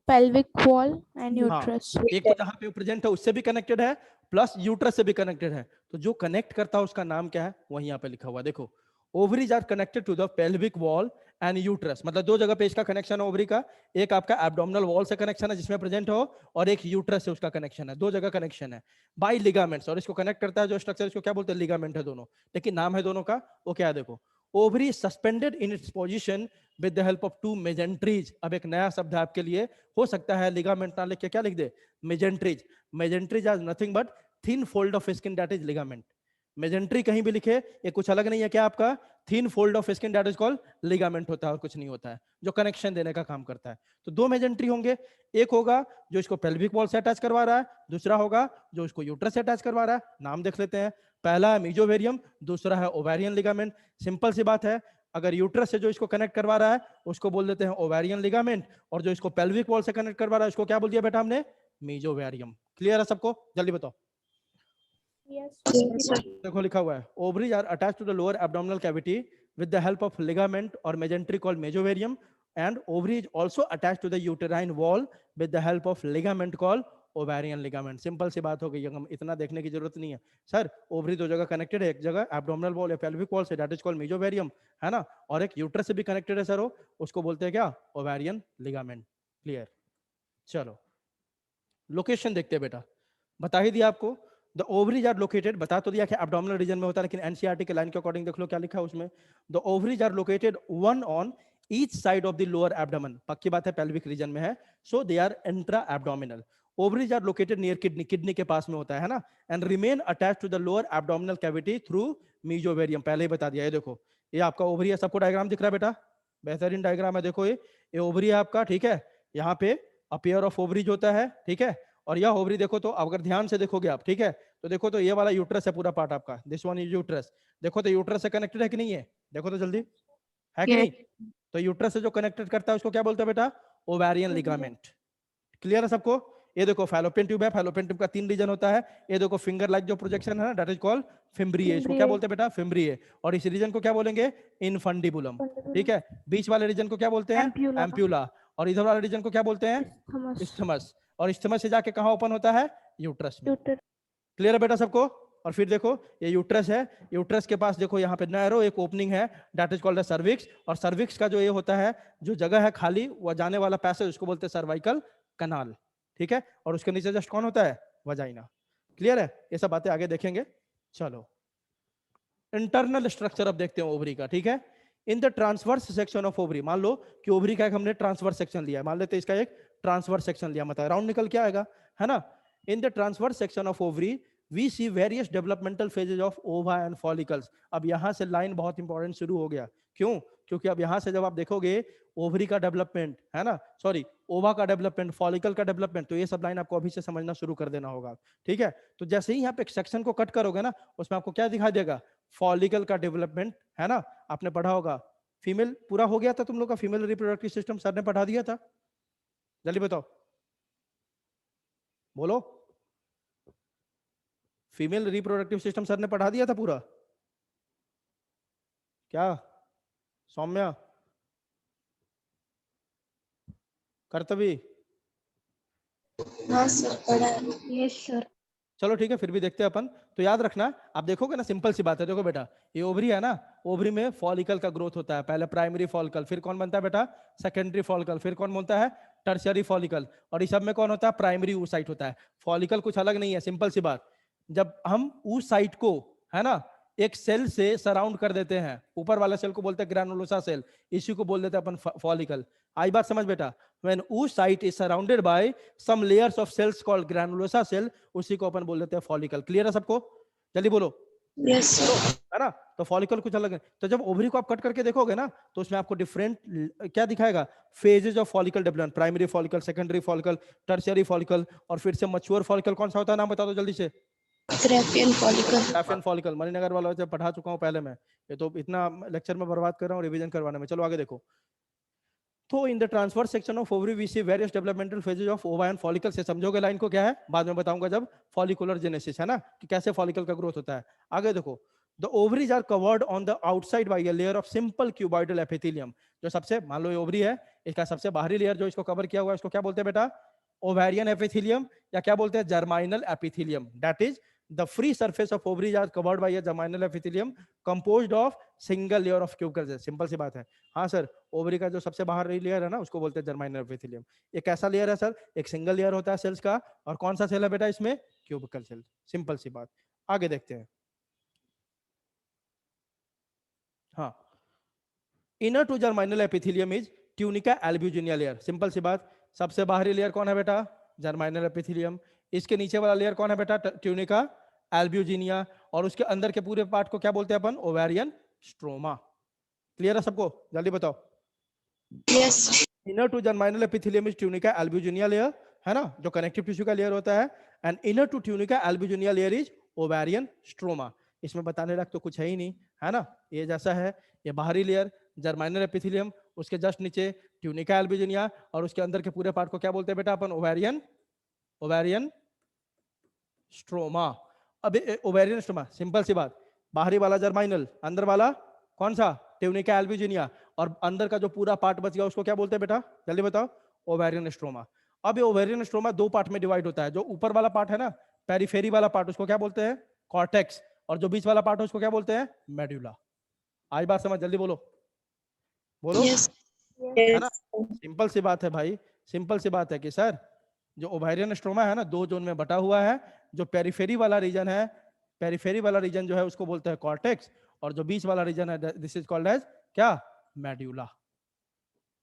[SPEAKER 3] pelvic wall and
[SPEAKER 2] हाँ,
[SPEAKER 3] uterus.
[SPEAKER 2] एक तो जहां पे प्रेजेंट है उससे भी कनेक्टेड है, प्लस यूट्रस से भी कनेक्टेड है। तो जो कनेक्ट करता है उसका नाम क्या है, वही यहाँ पे लिखा हुआ देखो, ovaries are connected to the pelvic wall and uterus. मतलब दो जगह पे इसका कनेक्शन है ओवरी का, एक आपका एब्डोमिनल वॉल से कनेक्शन है जिसमें प्रेजेंट हो, और एक यूट्रस से उसका कनेक्शन है, दो जगह कनेक्शन है बाय लिगामेंट्स। और इसको कनेक्ट करता है जो स्ट्रक्चर, इसको क्या बोलते हैं, लिगामेंट है दोनों, लेकिन नाम है दोनों का वो क्या है देखो, ovary suspended in its position with the help of two mesenteries. अब एक नया शब्द है आपके लिए, हो सकता है लिगामेंट ना लिख के क्या लिख दे, mesenteries. Mesenteries are nothing but thin fold of skin that is ligament. Mesentery कहीं भी लिखे ये कुछ अलग नहीं है, क्या आपका thin fold of skin that is called ligament होता है, और कुछ नहीं होता है, जो कनेक्शन देने का काम करता है। तो दो मेजेंट्री होंगे, एक होगा जो इसको पेल्विक वॉल से अटैच करवा रहा है, दूसरा होगा जो इसको यूट्रस से अटैच करवा रहा है। नाम देख लेते हैं, पहला है मीजोवेरियम, दूसरा है ओवेरियन लिगामेंट। सिंपल सी बात है, अगर यूट्रस से जो इसको कनेक्ट करवा रहा है उसको बोल देते हैं ओवेरियन लिगामेंट, और जो इसको पेल्विक वॉल से कनेक्ट करवा रहा है उसको क्या बोल दिया बेटा हमने, मीजोवेरियम। क्लियर है सबको, जल्दी बताओ।
[SPEAKER 3] Yes.
[SPEAKER 2] देखो लिखा हुआ है, ovaries are attached to the lower abdominal cavity with the help of ligament और mesentery called mesovarium, and ovaries also attached to the uterine wall with the help of ligament called ovarian ligament. Simple सी बात हो गई, हम इतना देखने की जरूरत नहीं है। सर ओवरी दो जगह कनेक्टेड है, एक जगह एब्डोमिनल वॉल या पेल्विक वॉल से दैट इज कॉल्ड मेजोवेरियम, है ना, और एक यूट्रस से भी कनेक्टेड है सर, उसको बोलते हैं क्या, ओवेरियन लिगामेंट। क्लियर, चलो लोकेशन देखते हैं बेटा, बता ही दिया आपको। द ओवरीज आर लोकेटेड, बता तो दिया कि एब्डोमिनल रीजन में होता है, लेकिन एनसीईआरटी के लाइन के अकॉर्डिंग देख लो क्या लिखा है उसमें, the ovaries are located one on each side of the lower abdomen. पक्की बात है पेल्विक रीजन में है, so they are intra abdominal. Ovaries are located near kidney, kidney के पास में होता है ना, and remain attach to the lower abdominal cavity through mesovarium. पहले ही बता दिया, ये देखो ये आपका ओवरी है, सबको डायग्राम दिख रहा है बेटा, बेहतरीन डायग्राम है, देखो ये ओवरी है आपका, ठीक है। यहाँ पे अपेयर ऑफ ओवरीज होता है, ठीक है, और यह ओवरी देखो तो अगर ध्यान से देखोगे आप, ठीक है, तो देखो तो ये वाला यूट्रस है पूरा पार्ट आपका, दिस वन इज यूट्रस। देखो तो यूट्रस से कनेक्टेड है कि नहीं है, देखो तो जल्दी, है कि नहीं। तो यूट्रस से जो कनेक्टेड करता है उसको क्या बोलते हैं बेटा, ओवेरियन लिगामेंट। क्लियर है सबको। ये देखो फैलोपियन ट्यूब है, फैलोपियन ट्यूब का 3 रीजन होता है। ये देखो फिंगर लाइक जो प्रोजेक्शन है ना, दैट इज कॉल्ड फिम्ब्रिए। इसको क्या बोलते हैं बेटा, फिम्ब्रिए। और इस रीजन को क्या बोलेंगे, इनफंडिबुलम, ठीक है। बीच वाले रीजन को क्या बोलते हैं, एम्प्यूला, और इधर वाले रीजन को क्या बोलते हैं, इस्थमस। और इस्थमस से जाके कहाँ ओपन होता है, यूट्रस में। क्लियर है बेटा सबको। और फिर देखो ये यूट्रस है, यूट्रस के पास देखो यहाँ पे नैरो एक ओपनिंग है, that is called the cervix. और सर्विक्स का जो ये होता है, जो जगह है खाली वो जाने वाला पैसेज, उसको बोलते हैं सर्वाइकल कनाल, ठीक है। और उसके नीचे जस्ट कौन होता है, वजाइना। क्लियर है, ये सब बातें आगे देखेंगे। चलो इंटरनल स्ट्रक्चर अब देखते हैं ओवरी का, ठीक है। In the transverse section of ovary, मान लो कि ओवरी का एक हमने ट्रांसवर्स सेक्शन लिया है, मान लेते हैं इसका एक ट्रांसवर्स सेक्शन लिया, मतलब राउंड निकल के आएगा, है ना। In the transverse section of ovary we see various developmental phases of ova and follicles. अब यहां से लाइन बहुत इंपॉर्टेंट शुरू हो गया, क्यों, क्योंकि अब यहां से जब आप देखोगे ओवरी का डेवलपमेंट, है ना, सॉरी ओवा का डेवलपमेंट, फॉलिकल का डेवलपमेंट, तो ये सब लाइन आपको अभी से समझना शुरू कर देना होगा, ठीक है। तो जैसे ही यहाँ पे एक सेक्शन को कट करोगे ना, उसमें आपको क्या दिखाई देगा, फॉलिकल का डेवलपमेंट, है ना। आपने पढ़ा होगा फीमेल पूरा हो गया था तुम लोग का, फीमेल रिप्रोडक्टिव सिस्टम सर ने पढ़ा दिया था, जल्दी बताओ, बोलो। फीमेल रिप्रोडक्टिव सिस्टम सर ने पढ़ा दिया था पूरा, क्या सौम्या, कर्तवी,
[SPEAKER 1] हाँ सर पढ़ा है।
[SPEAKER 3] Yes, sir.
[SPEAKER 2] चलो ठीक है, फिर भी देखते हैं अपन। तो याद रखना, आप देखोगे ना, सिंपल सी बात है, देखो बेटा ये ओवरी है ना, ओवरी में फॉलिकल का ग्रोथ होता है, पहले प्राइमरी फॉलिकल, फिर कौन बनता है बेटा, सेकेंडरी फॉलिकल, फिर कौन बनता है, टर्शियरी फॉलिकल, और इस सब में कौन होता है, प्राइमरी oocyte होता है। फॉलिकल कुछ अलग नहीं है, सिंपल सी बात, जब हम oocyte को, है ना, एक सेल से सराउंड कर देते हैं, ऊपर वाला सेल को बोलते हैं ग्रैनुलोसा सेल, इसी को बोल देते हैं अपन फॉलिकल। आई बात समझ बेटा, when oocyte is surrounded by some layers of cells called granulosa cell, उसी को अपन बोल देते हैं फॉलिकल। क्लियर है सबको, जल्दी बोलो।
[SPEAKER 4] Yes.
[SPEAKER 2] है ना। तो फॉलिकल कुछ अलग है। तो जब ओवरी को आप कट करके देखोगे ना तो उसमें आपको डिफरेंट क्या दिखाएगा, phases of follicle development, primary follicle, secondary follicle, tertiary follicle, और फिर से मैच्योर फॉलिकल कौन सा होता है, नाम बता दो जल्दी से।
[SPEAKER 4] Graphian follicle.
[SPEAKER 2] Graafian follicle, Maninagar वालों से पढ़ा चुका हूं पहले मैं, ये तो इतना लेक्चर में बर्बाद कर रहा हूँ रिवीजन करवाने में। चलो आगे देखो। तो in the transverse section of ovary we see various developmental phases of ovine follicle. से समझोगे लाइन को क्या है, बाद में बताऊंगा जब फॉलिकुलर जेनेसिस, है ना, कि कैसे फॉलिकल का ग्रोथ होता है। आगे देखो, the ovaries are covered on the outside by a layer of simple cuboidal epithelium. जो सबसे, मान लो ये ओवरी है, इसका सबसे बाहरी लेयर जो इसको कवर किया हुआ है इसको क्या बोलते हैं बेटा, ओवेरियन एपिथेलियम, या क्या बोलते हैं, germinal epithelium. That is the free surface of ovaries are covered by a germinal epithelium composed of single layer of cuticles। Simple सी बात है। हाँ सर, ओवरी का जो सबसे बाहर लेयर है ना उसको बोलते हैं जर्माइनल एपिथेलियम। एक ऐसा लेयर है सर, एक सिंगल लेयर होता है सेल्स का, और कौन सा सेल है बेटा इसमें, क्यूबिकल सेल। सिंपल सी बात। आगे देखते हैं। हाँ, inner to germinal epithelium is tunica albuginea layer. Simple सी बात, सबसे बाहरी लेयर कौन है बेटा, जर्माइनल एपिथेलियम। इसके नीचे वाला लेयर कौन है बेटा, ट्यूनिका एल्ब्यूजिनिया, और उसके अंदर के पूरे पार्ट को क्या बोलते हैं अपन, ओवेरियन स्ट्रोमा। क्लियर है सबको, जल्दी बताओ।
[SPEAKER 4] Yes.
[SPEAKER 2] Inner to germinal epithelium is tunica albuginea layer, है ना, जो कनेक्टिव टिश्यू का लेयर होता है। And inner to tunica albuginea layer is ovarian stroma. इसमें बताने लायक तो कुछ है ही नहीं, है ना। ये जैसा है, ये बाहरी लेयर जर्माइनल एपिथेलियम, उसके जस्ट नीचे ट्यूनिका एल्ब्यूजिनिया, और उसके अंदर के पूरे पार्ट को क्या बोलते हैं बेटा अपन, ओवेरियन स्ट्रोमा। अब ओवेरियन स्ट्रोमा, सिंपल सी बात, बाहरी वाला जर्माइनल, अंदर वाला कौन सा, ट्यूनिका एल्ब्यूजिनिया, और अंदर का जो पूरा पार्ट बच गया उसको क्या बोलते हैं बेटा, जल्दी बताओ, ओवेरियन स्ट्रोमा। अब ये ओवेरियन स्ट्रोमा दो पार्ट में डिवाइड होता है। जो ऊपर वाला पार्ट है ना, पेरिफेरी वाला पार्ट, उसको क्या बोलते हैं, कॉर्टेक्स, और जो बीच वाला पार्ट है उसको क्या बोलते हैं, मेडुला। आज बात समझ, जल्दी बोलो बोलो।
[SPEAKER 4] Yes.
[SPEAKER 2] है ना, सिंपल सी बात है भाई, सिंपल सी बात है कि सर जो ओवेरियन स्ट्रोमा है ना, दो जोन में बटा हुआ है। जो पेरिफेरी वाला रीजन है, पेरिफेरी वाला रीजन जो है उसको बोलते हैं कॉर्टेक्स, और जो बीच वाला रीजन है दिस इज कॉल्ड एज क्या, मेड्यूला।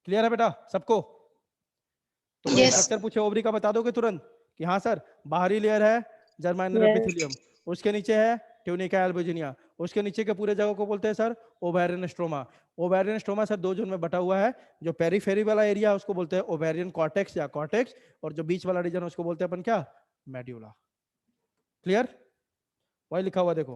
[SPEAKER 2] क्लियर है बेटा सबको। तो कोई
[SPEAKER 4] Yes.
[SPEAKER 2] स्ट्रक्चर पूछे ओवरी का बता दोगे तुरंत कि हाँ सर, बाहरी लेयर है जर्माइनल
[SPEAKER 4] Yes.
[SPEAKER 2] एपिथेलियम, उसके नीचे है ट्यूनिका एल्ब्यूजिनिया, उसके नीचे के पूरे जगह को बोलते हैं sir ovarian stroma. Ovarian stroma sir दो जोन में बटा हुआ है। जो पेरिफेरी वाला एरिया है उसको बोलते हैं ओवेरियन कॉर्टेक्स या कॉर्टेक्स, और जो बीच वाला रीजन है उसको बोलते हैं अपन क्या, मेड्यूला। क्लियर, वही लिखा हुआ देखो,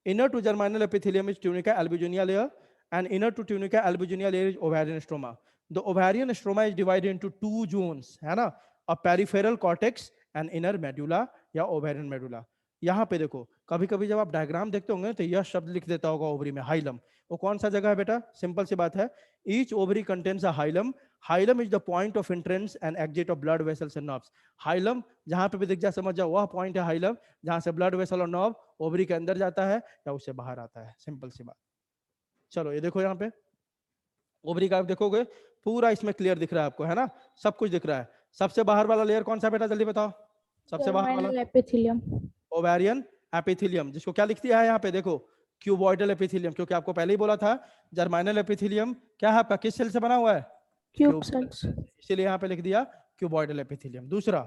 [SPEAKER 2] inner to germinal epithelium is tunica albuginea layer and inner to tunica albuginea layer is ovarian stroma. The ovarian stroma is divided into two zones, है ना, a peripheral cortex and inner medulla या ovarian medulla। यहाँ पे देखो, कभी कभी जब आप डायग्राम देखते होंगे तो यह शब्द लिख देता होगा ओवरी में, हाइलम। वो कौन सा जगह है बेटा, सिंपल सी बात है, each ovary contains a hilum। Hilum is the point of entrance and exit of blood vessels and nerves। Hilum जहां पे भी दिख जाए समझ जाओ वह पॉइंट है हाइलम, जहां से ब्लड वेसल और नर्व ओवरी के अंदर जाता है या उससे बाहर आता है। सिंपल सी बात। चलो ये देखो, यहाँ पे ओवरी का आप देखोगे पूरा इसमें क्लियर दिख रहा है आपको, है ना, सब कुछ दिख रहा है। सबसे बाहर वाला लेयर कौन सा बेटा, जल्दी बताओ, सबसे बाहर वाला,
[SPEAKER 3] Germinal epithelium.
[SPEAKER 2] ओवेरियन एपिथेलियम, जिसको क्या लिख दिया है यहाँ पे देखो, क्यूबॉइडल एपिथेलियम, क्योंकि आपको पहले ही बोला था जर्माइनल एपिथेलियम क्या है आपका, किस सेल से बना हुआ है,
[SPEAKER 3] Cube cells.
[SPEAKER 2] इसीलिए यहाँ पे लिख दिया क्यूबॉइडल एपिथेलियम। दूसरा,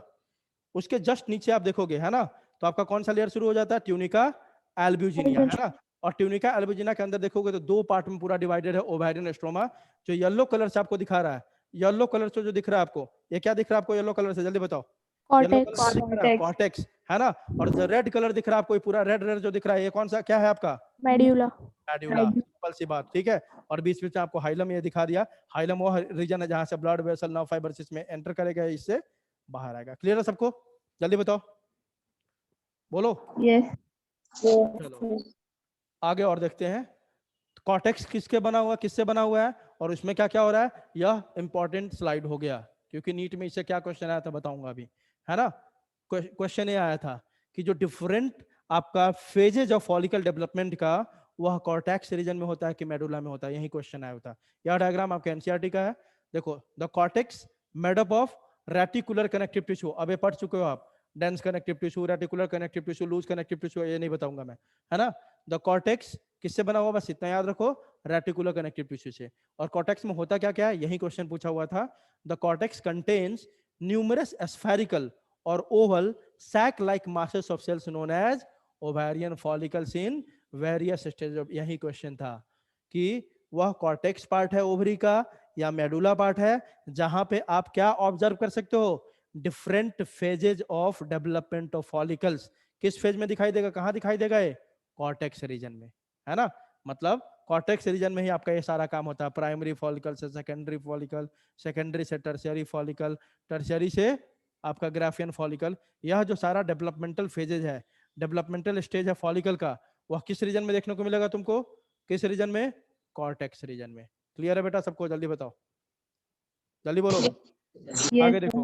[SPEAKER 2] उसके जस्ट नीचे आप देखोगे, है ना, तो आपका कौन सा लेयर शुरू हो जाता है, ट्यूनिका एल्ब्यूजिनिया, है ना। और ट्यूनिका एल्ब्यूजिनिया के अंदर देखोगे तो दो पार्ट में पूरा डिवाइडेड है ओवेरियन स्ट्रोमा। जो येलो कलर से आपको दिखा रहा है, येलो कलर से जो दिख रहा है आपको, ये क्या दिख रहा है आपको येलो कलर से, जल्दी बताओ, येलो
[SPEAKER 3] Cortex.
[SPEAKER 2] कलर दिख रहा है कॉर्टेक्स, है ना। और जो रेड कलर दिख रहा है आपको, ये पूरा रेड रेड जो दिख रहा है, ये कौन सा क्या है आपका,
[SPEAKER 3] Medulla.
[SPEAKER 2] मेड्यूला। सिंपल सी बात, ठीक है। और बीच बीच में आपको हाइलम ये दिखा दिया, हाइलम वो रीजन है जहां से ब्लड वेसल नर्व फाइबर्स इसमें एंटर करेगा, इससे बाहर आएगा। क्लियर है सबको, जल्दी बताओ बोलो।
[SPEAKER 1] Yes.
[SPEAKER 2] चलो आगे और देखते हैं, कॉर्टेक्स किसके बना हुआ, किससे बना हुआ है, और उसमें क्या क्या हो रहा है। यह इंपॉर्टेंट स्लाइड हो गया, क्योंकि नीट में इससे क्या क्वेश्चन आया था बताऊंगा अभी, है ना। क्वेश्चन ये आया था कि जो डिफरेंट आपका फेजेज ऑफ फॉलिकल डेवलपमेंट का, वह कॉर्टेक्स रीजन में होता है कि मेडुला में होता है, यही क्वेश्चन आया होता। यह डायग्राम आपके एनसीईआरटी का है, देखो, the cortex made up of reticular connective tissue, अब ये पढ़ चुके हो आप, dense connective tissue, reticular connective tissue, loose connective tissue, ये नहीं बताऊंगा मैं, है ना। द कॉर्टेक्स किससे बना हुआ, बस इतना याद रखो, रेटिकुलर कनेक्टिव टिश्यू से। और कॉर्टेक्स में होता क्या क्या है, यही क्वेश्चन पूछा हुआ था। The cortex contains numerous spherical और Oval sac like masses of cells known as ovarian follicles in various stage of, यही क्वेश्चन था कि वह कॉर्टेक्स पार्ट है ओवरी का या मेडुला पार्ट है जहां पे आप क्या ऑब्जर्व कर सकते हो, different phases of development of follicles. किस फेज में दिखाई देगा, कहां दिखाई देगा ये, कॉर्टेक्स रीजन में, है ना। मतलब कॉर्टेक्स रीजन में ही आपका ये सारा काम होता है, प्राइमरी फॉलिकल से सेकेंडरी फॉलिकल, सेकेंडरी से टर्शियरी फॉलिकल, टर्शियरी से आपका ग्राफियन फॉलिकल। यह जो सारा डेवलपमेंटल फेजेज है, डेवलपमेंटल स्टेज है फॉलिकल का, वह किस रीजन में देखने को मिलेगा तुमको, किस रीजन में, कॉर्टेक्स रीजन में। क्लियर है बेटा सबको, जल्दी बताओ, जल्दी बोलो। आगे देखो,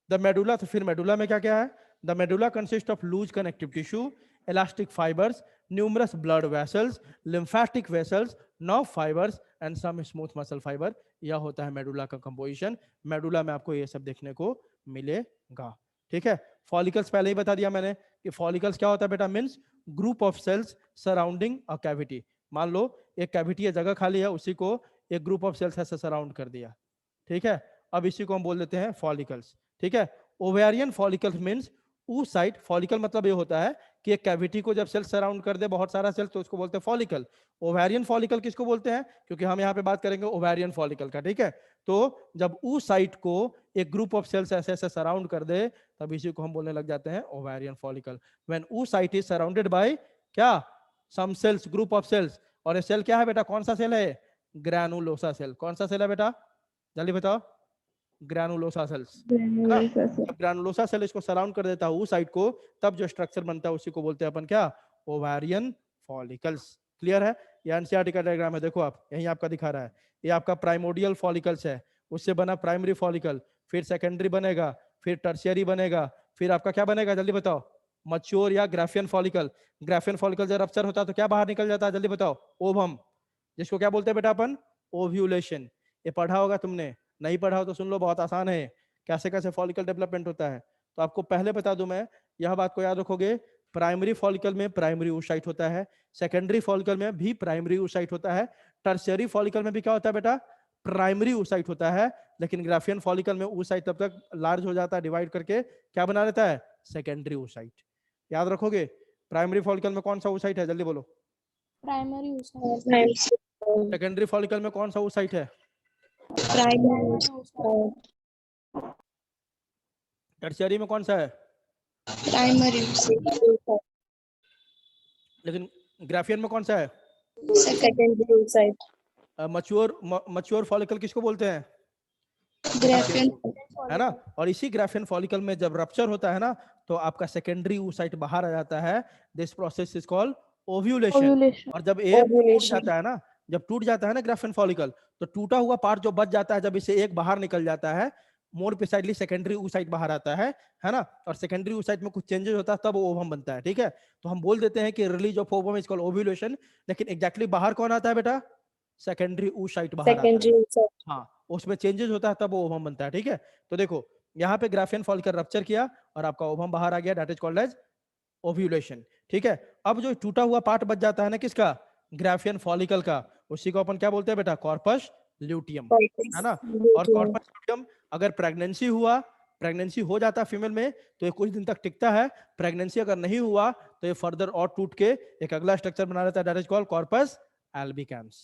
[SPEAKER 2] द मेडुला, तो फिर मेडुला में क्या क्या है, the medulla consist of loose connective tissue, elastic fibres, numerous blood vessels, lymphatic vessels, nerve fibres and some smooth muscle fibre. यह होता है मेडुला का कंपोजिशन। मेडुला में आपको ये सब देखने को मिलेगा, ठीक है। फॉलिकल्स पहले ही बता दिया मैंने कि फॉलिकल्स क्या होता है बेटा, means group of cells surrounding a cavity. मान लो एक कैविटी है, जगह खाली है, उसी को एक ग्रुप ऑफ सेल्स ऐसे सराउंड कर दिया, ठीक है। अब इसी को हम बोल देते हैं फॉलिकल्स, ठीक है। Ovarian follicles means oocyte, follicle मतलब ये होता है कि एक कैविटी को जब सेल सराउंड कर दे बहुत सारा सेल, तो उसको बोलते हैं फॉलिकल। ओवेरियन फॉलिकल किसको बोलते हैं, क्योंकि हम यहाँ पे बात करेंगे ओवेरियन फॉलिकल का, ठीक है। तो जब oocyte को एक ग्रुप ऑफ सेल्स ऐसे ऐसे सराउंड कर दे, तब इसी को हम बोलने लग जाते हैं ovarian follicle. When oocyte is surrounded by क्या, सम सेल्स, ग्रुप ऑफ सेल्स। और ये सेल क्या है बेटा, कौन सा सेल है, ग्रैनुलोसा सेल। कौन सा सेल है बेटा, जल्दी बताओ, ग्रैनुलोसा सेल्स, है ना। जब ग्रैनुलोसा सेल इसको सराउंड कर देता है उस साइड को, तब जो स्ट्रक्चर बनता है उसी को बोलते हैं अपन क्या, ओवेरियन फॉलिकल्स। क्लियर है। ये एनसीईआरटी का डायग्राम है, देखो आप, यही आपका दिखा रहा है। ये आपका प्राइमोडियल फॉलिकल्स है, उससे बना प्राइमरी फॉलिकल, फिर सेकेंडरी बनेगा, फिर टर्शियरी बनेगा, फिर आपका क्या बनेगा, जल्दी बताओ, मच्योर या ग्राफियन फॉलिकल। ग्राफियन फॉलिकल जब रप्चर होता है तो क्या बाहर निकल जाता है, जल्दी बताओ, ओवम, जिसको क्या बोलते हैं बेटा अपन, ओव्यूलेशन। ये पढ़ा होगा तुमने, नहीं पढ़ा हो तो सुन लो, बहुत आसान है कैसे कैसे फॉलिकल डेवलपमेंट होता है। तो आपको पहले बता दूं मैं, यह बात को याद रखोगे, प्राइमरी फॉलिकल में प्राइमरी oocyte होता है, सेकेंडरी फॉलिकल में भी प्राइमरी oocyte होता है, टर्शियरी फॉलिकल में भी क्या होता है बेटा, प्राइमरी oocyte होता है। लेकिन ग्राफियन फॉलिकल में oocyte तब तक लार्ज हो जाता है, डिवाइड करके क्या बना लेता है, सेकेंडरी oocyte। याद रखोगे, प्राइमरी फॉलिकल में कौन सा oocyte है, जल्दी बोलो।
[SPEAKER 3] प्राइमरी oocyte,
[SPEAKER 2] सेकेंडरी फॉलिकल में कौन सा oocyte है, टर्शियरी में कौन सा है,
[SPEAKER 4] प्राइमरी,
[SPEAKER 2] लेकिन ग्राफियन में कौन सा है,
[SPEAKER 4] सेकेंडरी oocyte,
[SPEAKER 2] मच्योर फॉलिकल किसको बोलते हैं,
[SPEAKER 4] ग्राफियन,
[SPEAKER 2] है ना। और इसी ग्राफियन फॉलिकल में जब रप्चर होता है ना, तो आपका सेकेंडरी oocyte बाहर आ जाता है। This process is called ovulation.
[SPEAKER 3] ovulation,
[SPEAKER 2] और जब एक टूट जाता है ना, जब टूट जाता है ना ग्राफियन फॉलिकल, तो टूटा हुआ पार्ट जो बच जाता है, जब इसे एक बाहर निकल जाता है, मोर प्रिसाइडली सेकेंडरी oocyte बाहर आता है ना। और सेकेंडरी oocyte में कुछ चेंजेस होता है, तब ओवम बनता है, ठीक है। तो हम बोल देते हैं कि release of ovum is called ovulation. लेकिन एग्जैक्टली बाहर कौन आता है बेटा, सेकेंडरी oocyte बाहर आता है, हाँ, उसमें चेंजेस होता है, तब वो ओवम बनता है, ठीक है। तो देखो यहाँ पे ग्राफियन फॉलिकल रप्चर किया और आपका ओवम बाहर आ गया, that is called as ovulation, ठीक है। अब जो टूटा हुआ पार्ट बच जाता है ना, किसका, ग्राफियन फॉलिकल का, उसी को अपन क्या बोलते हैं बेटा, कॉर्पस ल्यूटियम, है ना। और कॉर्पस ल्यूटियम अगर प्रेगनेंसी हुआ, प्रेगनेंसी हो जाता है फीमेल में, तो ये कुछ दिन तक टिकता है। प्रेगनेंसी अगर नहीं हुआ तो ये फर्दर और टूट के एक अगला स्ट्रक्चर बना लेता है, that is called corpus albicans.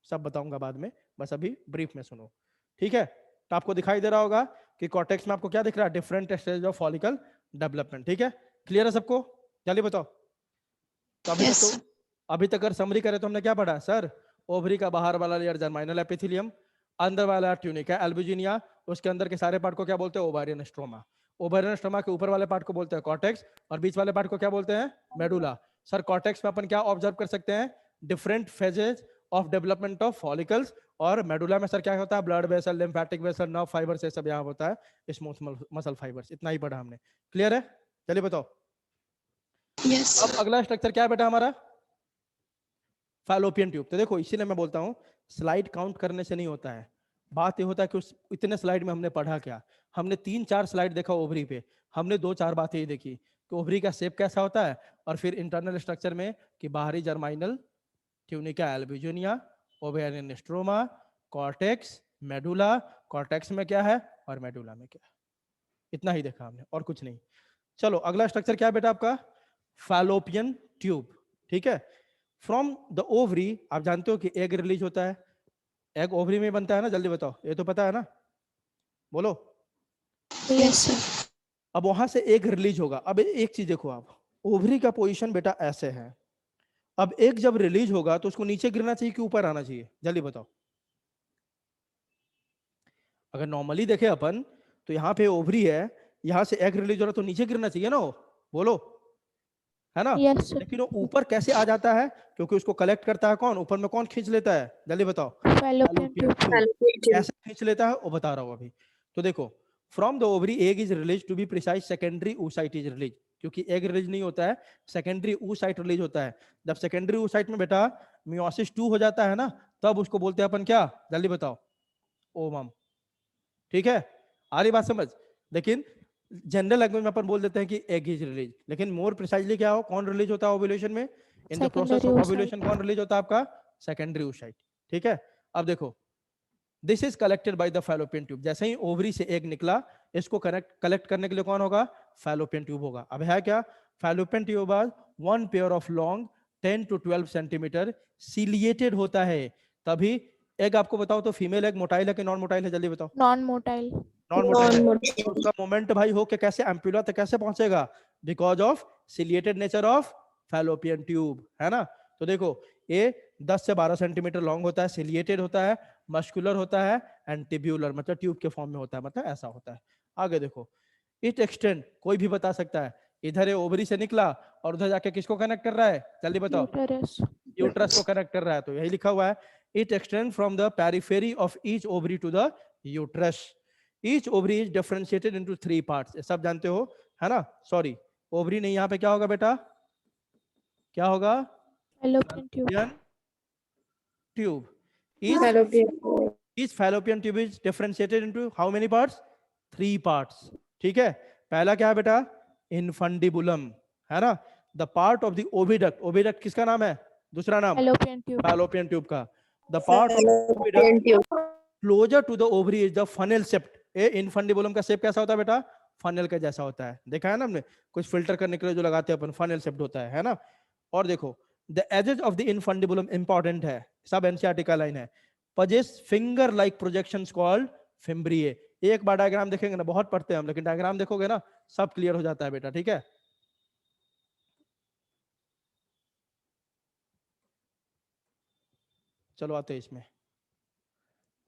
[SPEAKER 2] सब बताऊंगा बाद में, बस अभी ब्रीफ में सुनो, ठीक है। तो आपको दिखाई दे रहा होगा कि कॉर्टेक्स में आपको क्या दिख रहा है, different stage of follicle development, ठीक है। क्लियर है सबको, जल्दी बताओ। तो अभी
[SPEAKER 4] yes,
[SPEAKER 2] तक तो अभी तक अगर समरी करें तो हमने क्या पढ़ा सर, ओवरी का बाहर वाला लेयर जर्माइनल एपिथेलियम, अंदर वाला ट्यूनिका एल्बुजिनिया, उसके अंदर के सारे पार्ट को क्या बोलते हैं, ओवारियन स्ट्रोमा। ओवारियन स्ट्रोमा के ऊपर वाले पार्ट को बोलते हैं कॉर्टेक्स, और बीच वाले पार्ट को क्या बोलते हैं, मेडुला। सर कॉर्टेक्स में अपन क्या ऑब्जर्व कर सकते हैं, different phases of development of follicles. और मेडुला में सर क्या होता है, blood vessel, lymphatic vessel, nerve fibre से सब यहाँ होता है, स्मूथ मसल फाइबर्स। इतना ही पढ़ा हमने, क्लियर है, चलिए बताओ।
[SPEAKER 4] yes,
[SPEAKER 2] अब अगला स्ट्रक्चर क्या है बेटा हमारा, फैलोपियन ट्यूब। तो देखो इसीलिए मैं बोलता हूँ, स्लाइड काउंट करने से नहीं होता है, बात ये होता है कि उस इतने स्लाइड में हमने पढ़ा क्या। हमने 3-4 स्लाइड देखा ओवरी पे, हमने 2-4 बातें ही देखी कि ओवरी का शेप कैसा होता है, और फिर इंटरनल स्ट्रक्चर में कि बाहरी germinal, tunica albuginea, ovarian stroma, cortex, medulla, cortex में क्या है और मेडुला में क्या है, इतना ही देखा हमने और कुछ नहीं। चलो अगला स्ट्रक्चर क्या है बेटा आपका, फैलोपियन ट्यूब, ठीक है। फ्रॉम द ओवरी, आप जानते हो कि एग रिलीज होता है, एग ओवरी में बनता है ना, जल्दी बताओ, ये तो पता है ना, बोलो।
[SPEAKER 4] Yes, sir.
[SPEAKER 2] अब वहां से एग रिलीज होगा। अब एक चीज देखो आप, ओवरी का पोजीशन बेटा ऐसे है, अब एग जब रिलीज होगा तो उसको नीचे गिरना चाहिए कि ऊपर आना चाहिए, जल्दी बताओ। अगर नॉर्मली देखे अपन तो यहाँ पे ओवरी है, यहाँ से एग रिलीज हो रहा तो नीचे गिरना चाहिए ना वो, बोलो, है ना।
[SPEAKER 3] Yes, sir.
[SPEAKER 2] लेकिन वो ऊपर कैसे आ जाता है, क्योंकि उसको कलेक्ट करता है कौन, ऊपर में कौन खींच लेता है, जल्दी बताओ।
[SPEAKER 3] Fallopian tube.
[SPEAKER 2] कैसे खींच लेता है वो बता रहा हूँ अभी। तो देखो, from the ovary egg is release, to be precise secondary oocyte is release, क्योंकि एग रिलीज नहीं होता है, सेकेंडरी oocyte रिलीज होता है। जब सेकेंडरी oocyte में बेटा मियोसिस 2 हो जाता है ना, तब उसको बोलते हैं अपन क्या, जल्दी बताओ, ओवम। ठीक है, आ रही बात समझ। लेकिन जनरल लैंग्वेज में अपन बोल देते हैं कि एग इज रिलीज, लेकिन मोर प्रिसाइजली क्या हो, कौन रिलीज होता है ओव्यूलेशन में, in the process
[SPEAKER 3] Secondary
[SPEAKER 2] of
[SPEAKER 3] oocyte.
[SPEAKER 2] Ovulation कौन रिलीज होता है आपका, सेकेंडरी oocyte। ठीक है, अब देखो, this is collected by the Fallopian tube, जैसे ही ओवरी से एग निकला, इसको कलेक्ट करने के लिए कौन होगा, फैलोपियन ट्यूब होगा। अब है क्या, fallopian tube one pair of long 10 to 12 centimetre ciliated होता है। तभी एग, आपको बताओ तो फीमेल एग मोटाइल है कि नॉन मोटाइल है, जल्दी बताओ।
[SPEAKER 3] Non-motile.
[SPEAKER 2] नॉन मोटाइल है, तो उसका मोमेंट भाई हो के कैसे एम्पुला तक कैसे पहुंचेगा, because of ciliated nature of fallopian tube, है ना। तो देखो, ये 10 से 12 सेंटीमीटर लॉन्ग होता है, सिलिएटेड होता है, मस्कुलर होता है, एंड टिब्यूलर, मतलब ट्यूब के फॉर्म में होता है, मतलब ऐसा होता है। आगे देखो, इट एक्सटेंड, कोई भी बता सकता है, इधर ये ओवरी से निकला और उधर जाके किसको कनेक्ट कर रहा है, जल्दी बताओ,
[SPEAKER 3] Uterus.
[SPEAKER 2] यूट्रस को कनेक्ट कर रहा है। तो यही लिखा हुआ है, it extend from the periphery of each ovary to the uterus. Each ovary is differentiated into 3 parts, सब जानते हो, है ना। सॉरी, ओवरी नहीं, यहाँ पे क्या होगा बेटा, क्या होगा,
[SPEAKER 3] Fallopian tube.
[SPEAKER 2] fallopian tube. Each
[SPEAKER 4] Fallopian.
[SPEAKER 2] each fallopian tube is differentiated into how many parts? 3 parts. ठीक है, पहला क्या है बेटा, इनफंडिबुलम, है ना, the part of the oviduct, oviduct किसका नाम है, दूसरा नाम,
[SPEAKER 3] Fallopian tube.
[SPEAKER 2] फैलोपियन ट्यूब का, the part of oviduct closer to the ovary is the funnel shaped. A infundibulum का शेप कैसा होता है बेटा, फनेल के जैसा होता है, देखा है ना हमने, कुछ फिल्टर करने के लिए जो लगाते हैं अपन, फनेल शेप्ड होता है ना। और देखो, the edges of the infundibulum important है, सब एनसीईआरटी का लाइन है, possess finger like projections called fimbriae. एक बार डायग्राम देखेंगे ना, बहुत पढ़ते हैं हम, लेकिन डायग्राम देखोगे ना सब क्लियर हो जाता है बेटा। ठीक है, चलो आते हैं इसमें,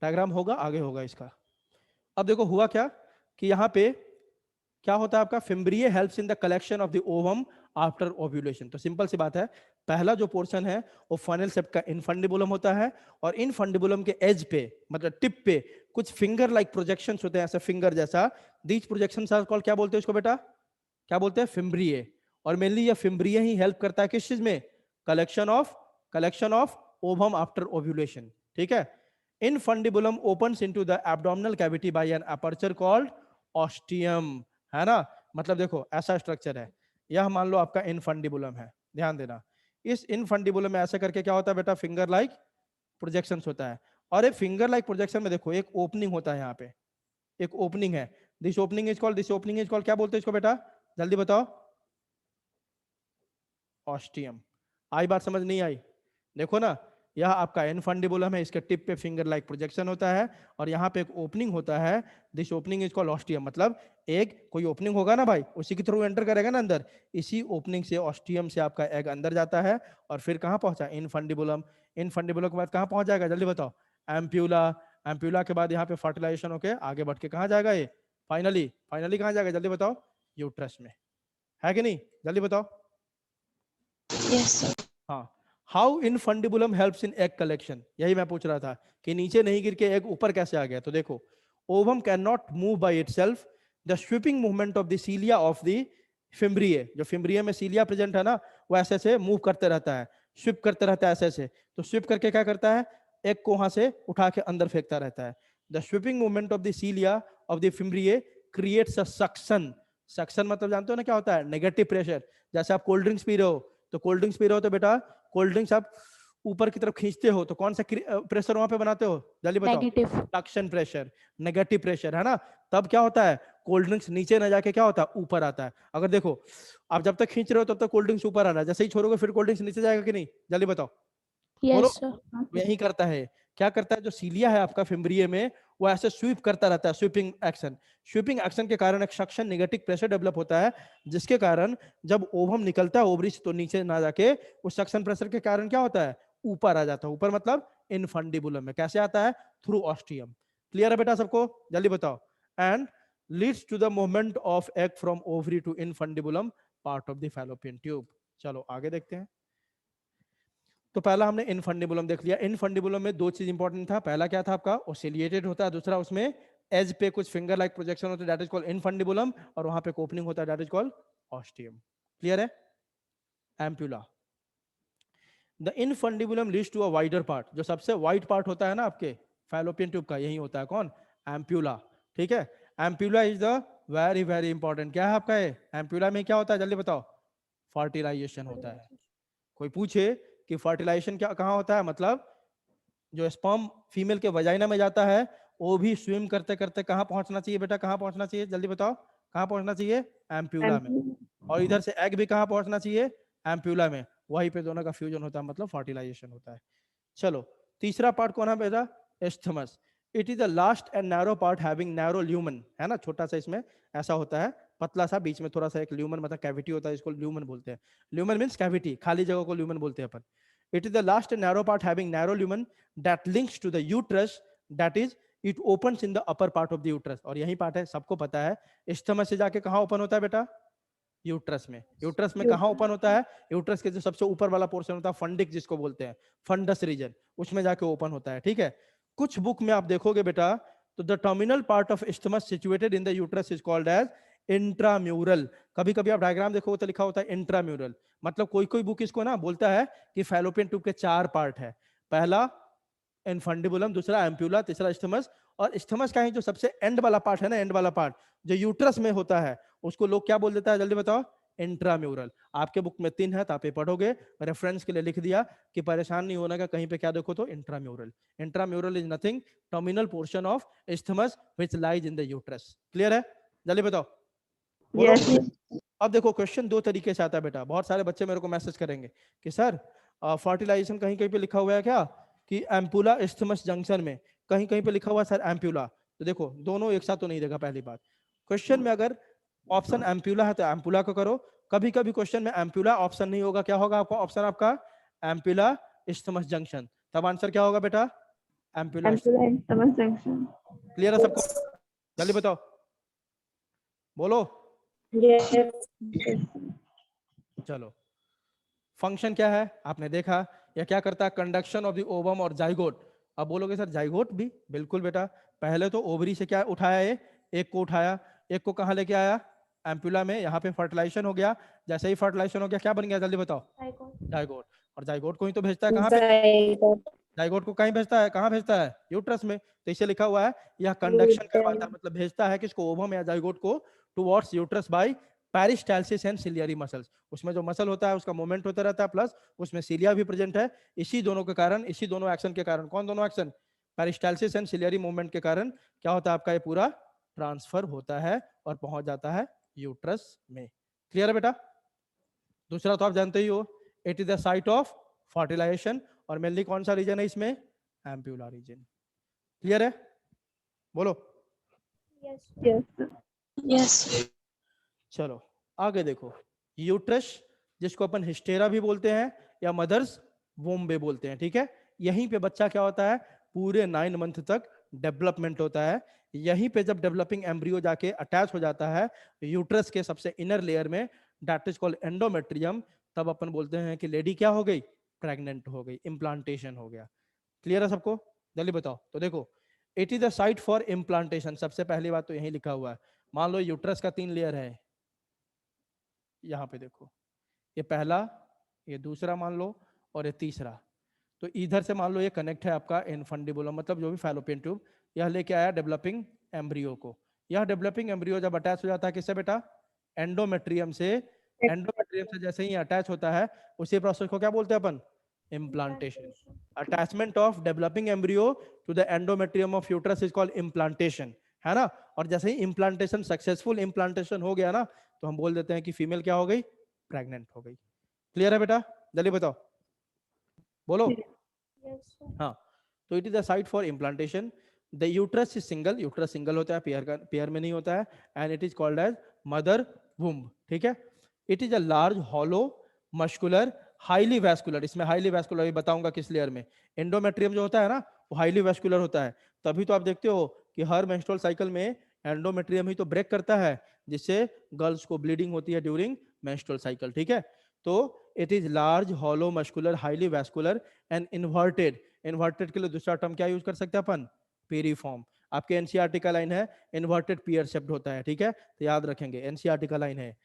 [SPEAKER 2] डायग्राम होगा आगे होगा इसका। अब देखो हुआ क्या, कि यहाँ पे क्या होता है आपका, fimbriae helps in the collection of the ovum after ovulation. तो सिंपल सी बात है, पहला जो पोर्शन है वो फनेल शेप का इनफंडिबुलम होता है, और इनफंडिबुलम के एज पे, मतलब टिप पे कुछ फिंगर लाइक प्रोजेक्शंस होते हैं, ऐसे फिंगर जैसा, दीज प्रोजेक्शंस आर कॉल्ड, क्या बोलते हैं इसको बेटा, क्या बोलते हैं, फिम्ब्रिए। और मेनली ये फिम्ब्रिए ही हेल्प करता है किस चीज में, collection of ovum after ovulation. ठीक है, infundibulum opens into the abdominal cavity by an aperture called ostium, है ना। मतलब देखो ऐसा स्ट्रक्चर है, यह मान लो आपका इनफंडिबुलम है, ध्यान देना, इस इनफंडिबुलम में ऐसा करके क्या होता है बेटा, फिंगर लाइक प्रोजेक्शंस होता है। और एक फिंगर लाइक प्रोजेक्शन में देखो एक ओपनिंग होता है, यहाँ पे एक ओपनिंग है, दिस ओपनिंग इज कॉल्ड, क्या बोलते हैं इसको बेटा, जल्दी बताओ, ऑस्टियम। आई बात समझ नहीं आई, देखो ना, यह आपका इनफंडिबुलम है, इसके टिप पे फिंगर लाइक प्रोजेक्शन होता है, और यहाँ पे एक ओपनिंग होता है, this opening is called ostium. मतलब एक कोई ओपनिंग होगा ना भाई, उसी के थ्रू एंटर करेगा ना अंदर, इसी ओपनिंग से, ऑस्टियम से आपका एग अंदर जाता है, और फिर कहाँ पहुंचा, इनफंडिबुलम। इनफंडिबुलम के बाद कहाँ पहुंच जाएगा, जल्दी बताओ, एम्प्यूला। एम्प्यूला के बाद यहाँ पे फर्टिलाइजेशन होके आगे बढ़ के कहाँ जाएगा ये, फाइनली कहाँ जाएगा, जल्दी बताओ, यूट्रस में, है कि नहीं, जल्दी बताओ।
[SPEAKER 4] Yes, sir.
[SPEAKER 2] हाँ, how infundibulum helps in egg collection, यही मैं पूछ रहा था कि नीचे नहीं गिर के एग ऊपर कैसे आ गया। तो देखो, ovum can not move by itself, the sweeping movement of the cilia of the fimbriae, जो फिम्ब्रिए में सीलिया प्रेजेंट है ना, वो ऐसे से मूव करते रहता है, स्विप करते रहता है ऐसे से। तो स्विप करके क्या करता है, एग को वहां से उठा के अंदर फेंकता रहता है। The sweeping movement of the cilia of the fimbriae creates a suction. Suction मतलब जानते हो ना क्या होता है, नेगेटिव प्रेशर। जैसे आप कोल्ड ड्रिंक्स पी रहे हो, तो कोल्ड ड्रिंक्स पी रहे हो तो बेटा कोल्ड ड्रिंक्स आप ऊपर की तरफ खींचते हो तो कौन सा प्रेशर वहां पे बनाते हो, जल्दी बताओ।
[SPEAKER 3] Negative.
[SPEAKER 2] Suction pressure, negative pressure, है ना। तब क्या होता है, कोल्ड ड्रिंक्स नीचे ना जाके क्या होता है, ऊपर आता है। अगर देखो आप जब तक खींच रहे हो तब तक कोल्ड ड्रिंक्स ऊपर आ रहा है, जैसे ही छोड़ोगे फिर कोल्ड ड्रिंक्स नीचे जाएगा कि नहीं, जल्दी बताओ। बोलो।
[SPEAKER 3] Yes sir.
[SPEAKER 2] यही करता है। क्या करता है, जो सीलिया है आपका फिम्ब्रिये में, वो ऐसे स्वीप करता रहता है, स्वीपिंग एक्शन। स्वीपिंग एक्शन के कारण एक सक्शन नेगेटिव प्रेशर डेवलप होता है, जिसके कारण जब ओवम निकलता है ओवरी से तो नीचे ना जाके उस सक्शन प्रेशर के कारण क्या होता है, ऊपर आ जाता है। ऊपर मतलब इनफंडिबुलम में। कैसे आता है, थ्रू ऑस्टियम। क्लियर है बेटा सबको, जल्दी बताओ। And leads to the movement of egg from ovary to infundibulum part of the Fallopian tube. चलो आगे देखते हैं। तो पहला हमने इनफंडिबुलम देख लिया। इनफंडिबुलम में दो चीज इंपॉर्टेंट था। पहला क्या था आपका, ओसिलिएटेड होता है। दूसरा उसमें एज पे कुछ फिंगर लाइक प्रोजेक्शन होता है, दैट इज कॉल्ड इनफंडिबुलम। और वहां पे ओपनिंग होता है, that is called ostium. Clear है। Ampulla. The infundibulum leads to a wider part. जो सबसे वाइड पार्ट होता है ना आपके फैलोपियन ट्यूब का, यही होता है कौन, एम्प्यूला। ठीक है। Ampulla is the very very important. क्या है आपका ये एम्प्यूला में क्या होता है, जल्दी बताओ। फर्टिलाइजेशन होता है। कोई पूछे कि फर्टिलाइजेशन क्या कहाँ होता है, मतलब जो स्पर्म फीमेल के वजाइना में जाता है, वो भी स्विम करते करते कहाँ पहुंचना चाहिए बेटा, कहाँ पहुंचना चाहिए, जल्दी बताओ। कहाँ पहुंचना चाहिए, एम्प्यूला में। और इधर से एग भी कहाँ पहुंचना चाहिए, एम्प्यूला में। वहीं पे दोनों का फ्यूजन होता है, मतलब फर्टिलाइजेशन होता है। चलो तीसरा पार्ट कौन है बेटा, isthmus. It is the last and narrow part having narrow lumen, है ना, छोटा सा इसमें ऐसा होता है, पतला सा, बीच में थोड़ा सा एक ल्यूमन मतलब कैविटी होता है, इसको ल्यूमन बोलते हैं। ल्यूमन मींस कैविटी, खाली जगह को ल्यूमन बोलते हैं अपन। It is the last and narrow part having narrow lumen that links to the uterus, that is it opens in the upper part of the uterus। और यही part है, सबको पता है। स्टमक से जाके कहाँ ओपन होता है बेटा, यूट्रस में। यूट्रस में कहाँ ओपन होता है, यूट्रस के जो सबसे ऊपर वाला पोर्शन होता है, फंडिक जिसको बोलते हैं, फंडस रीजन, उसमें जाके ओपन होता है। ठीक है। कुछ बुक में आप देखोगे बेटा, तो the terminal part of stomach situated in the uterus is called as intramural. कभी कभी आप डायग्राम देखोगे तो लिखा होता है इंट्राम्यूरल। मतलब कोई कोई बुक इसको ना बोलता है कि फैलोपियन ट्यूब के 4 पार्ट है। पहला इनफंडिबुलम, दूसरा एम्प्यूला, तीसरा स्टमस। और स्टमस का ही जो सबसे एंड वाला पार्ट है ना, एंड वाला पार्ट जो यूट्रस में होता है, उसको लोग क्या बोल देता है, जल्दी बताओ, इंट्राम्यूरल। आपके बुक में 3 है तो आप ये पढ़ोगे, रेफरेंस के लिए लिख दिया कि परेशान नहीं होना का, कहीं पे क्या देखो तो intramural. Intramural is nothing terminal portion of isthmus which lies in the uterus. Clear है, जल्दी बताओ। बोलो। अब देखो क्वेश्चन दो तरीके से आता है बेटा। बहुत सारे बच्चे मेरे को मैसेज करेंगे कि सर फर्टिलाइजेशन कहीं कहीं पे लिखा हुआ है क्या कि एम्पुला इस्थमस जंक्शन में, कहीं कहीं पे लिखा हुआ है सर एम्प्यूला। तो देखो दोनों एक साथ तो नहीं देगा। पहली बात, क्वेश्चन में अगर ऑप्शन एम्प्यूला है तो एम्पुला को करो। कभी कभी क्वेश्चन में एम्प्यूला ऑप्शन नहीं होगा, क्या होगा आपका ऑप्शन, आपका एम्प्यूला इस्थमस जंक्शन। तब आंसर क्या होगा बेटा, एम्प्यूला।
[SPEAKER 1] जंक्शन।
[SPEAKER 2] क्लियर है सबको, जल्दी बताओ, बोलो। चलो फंक्शन क्या है आपने देखा, या क्या करता है, कंडक्शन ऑफ द ओवम और जाइगोट। अब बोलोगे सर जाइगोट भी, बिल्कुल बेटा। पहले तो ओवरी से क्या उठाया है, एक को उठाया, एक को कहाँ लेके आया, एम्पुला में। यहाँ पे फर्टिलाइजेशन हो गया, जैसे ही फर्टिलाइजेशन हो गया क्या बन गया, जल्दी बताओ, जाइगोट। और जाइगोट को ही तो भेजता है कहाँ पे, जाइगोट को कहीं भेजता है, कहाँ भेजता है, यूट्रस में। तो इसे लिखा हुआ है यह कंडक्शन करवाता है, मतलब भेजता है किसको, ओवम या जाइगोट को towards uterus by peristalsis and ciliary muscles. उसमें जो मसल होता है उसका मूवमेंट होता रहता है, प्लस उसमें सिलिया भी प्रेजेंट है। इसी दोनों के कारण, इसी दोनों एक्शन के कारण, कौन दोनों action, peristalsis and ciliary movement के कारण क्या होता है आपका, ये पूरा ट्रांसफर होता है और पहुंच जाता है यूट्रस में। क्लियर है बेटा। दूसरा तो आप जानते ही हो, it is the site of fertilisation. और मेनली कौन सा रीजन है इसमें, एम्प्यूला रीजन। क्लियर है, बोलो।
[SPEAKER 4] Yes.
[SPEAKER 2] चलो आगे देखो, यूट्रस जिसको अपन हिस्टेरा भी बोलते हैं या मदर्स वोम भी बोलते हैं, ठीक है। यहीं पे बच्चा क्या होता है, पूरे 9 मंथ तक डेवलपमेंट होता है। यहीं पे जब डेवलपिंग एम्ब्रियो जाके अटैच हो जाता है यूट्रस के सबसे इनर लेयर में, दैट इज कॉल्ड एंडोमेट्रियम, तब अपन बोलते हैं कि लेडी क्या हो गई, प्रेग्नेंट हो गई, इम्प्लांटेशन हो गया। क्लियर है सबको, जल्दी बताओ। तो देखो it is the site for implantation. सबसे पहली बात तो यही लिखा हुआ है। मान लो यूट्रस का 3 लेयर है, यहाँ पे देखो, ये पहला, ये दूसरा मान लो, और ये तीसरा। तो इधर से मान लो ये कनेक्ट है आपका इनफंडिबुलम, मतलब जो भी फैलोपियन ट्यूब, यह लेके आया डेवलपिंग एम्ब्रियो को। यह डेवलपिंग एम्ब्रियो जब अटैच हो जाता है किससे बेटा, एंडोमेट्रियम से। एंडोमेट्रियम से जैसे ही अटैच होता है, उसी प्रोसेस को क्या बोलते हैं अपन, implantation. Attachment of developing embryo to the endometrium of uterus is called implantation, है ना। और जैसे ही इम्प्लांटेशन, सक्सेसफुल इम्प्लांटेशन हो गया ना, तो हम बोल देते हैं कि फीमेल क्या हो गई, प्रेग्नेंट हो गई। क्लियर है बेटा, जल्दी बताओ, बोलो।
[SPEAKER 3] Yes, sir.
[SPEAKER 2] हाँ, तो it is the site for implantation. The uterus is single, uterus single होता है, पेयर में नहीं होता है, and it is called as mother womb, ठीक है। It is a large hollow muscular highly vascular, इसमें हाईली वैस्कुलर भी बताऊंगा किस लेयर में। एंडोमेट्रियम जो होता है ना, वो हाईली वैस्कुलर होता है, तभी तो आप देखते हो कि हर मेंस्ट्रुअल साइकिल में एंडोमेट्रियम ही तो ब्रेक करता है, जिससे गर्ल्स को ब्लीडिंग होती है ड्यूरिंग मेंस्ट्रुअल साइकिल, ठीक है। तो it is large hollow muscular highly vascular and inverted. Inverted के लिए दूसरा टर्म क्या यूज कर सकते हैं अपन, पेरीफॉर्म। आपके एनसीईआरटी का लाइन है इन्वर्टेड पियर शेप्ड होता है, ठीक है, तो याद रखेंगे एनसीईआरटी का लाइन है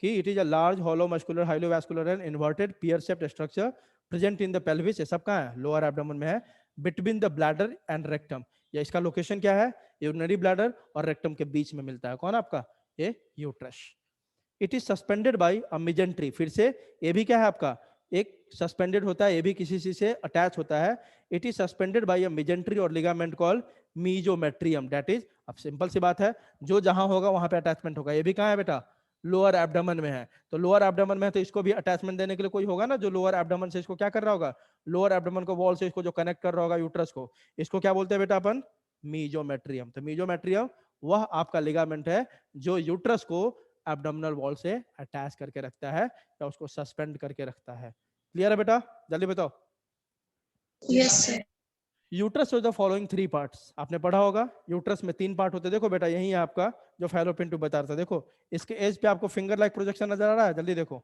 [SPEAKER 2] कि it is a large hollow muscular highly vascular and inverted pear shaped structure present in the pelvis. ये सब कहाँ है, लोअर एब्डोमेन में है, between the bladder and rectum. या इसका लोकेशन क्या है, यूरिनरी ब्लैडर और रेक्टम के बीच में मिलता है। कौन आपका, ये uterus. It is suspended bye a mesentery. फिर से ये भी क्या है आपका, एक सस्पेंडेड होता है, ये भी किसी चीज से अटैच होता है। It is suspended bye a mesentery और लिगामेंट कॉल्ड मीजोमेट्रियम। दैट इज, अब सिंपल सी बात है, जो जहां होगा वहां पे अटैचमेंट होगा। ये भी कहां है बेटा, लोअर एब्डोमेन में है। तो लोअर एब्डोमेन में है तो इसको भी अटैचमेंट देने के लिए कोई होगा ना, जो लोअर एब्डोमेन से इसको क्या कर रहा होगा, लोअर एब्डोमेन को वॉल से इसको जो कनेक्ट कर रहा होगा यूट्रस को, इसको क्या बोलते हैं बेटा अपन, मीजोमेट्रियम। तो मीजोमेट्रियम वह आपका लिगामेंट है जो यूट्रस को एब्डोमिनल वॉल से अटैच करके रखता है या उसको सस्पेंड करके रखता है। क्लियर है बेटा, जल्दी बताओ।
[SPEAKER 4] Yes, sir.
[SPEAKER 2] Uterus the following 3 parts, आपने पढ़ा होगा यूट्रस में 3 पार्ट होते हैं। देखो बेटा, यही है आपका जो फैलोपियन ट्यूब बता रहा था। देखो इसके एज पे आपको फिंगर लाइक प्रोजेक्शन नजर आ रहा है, जल्दी देखो,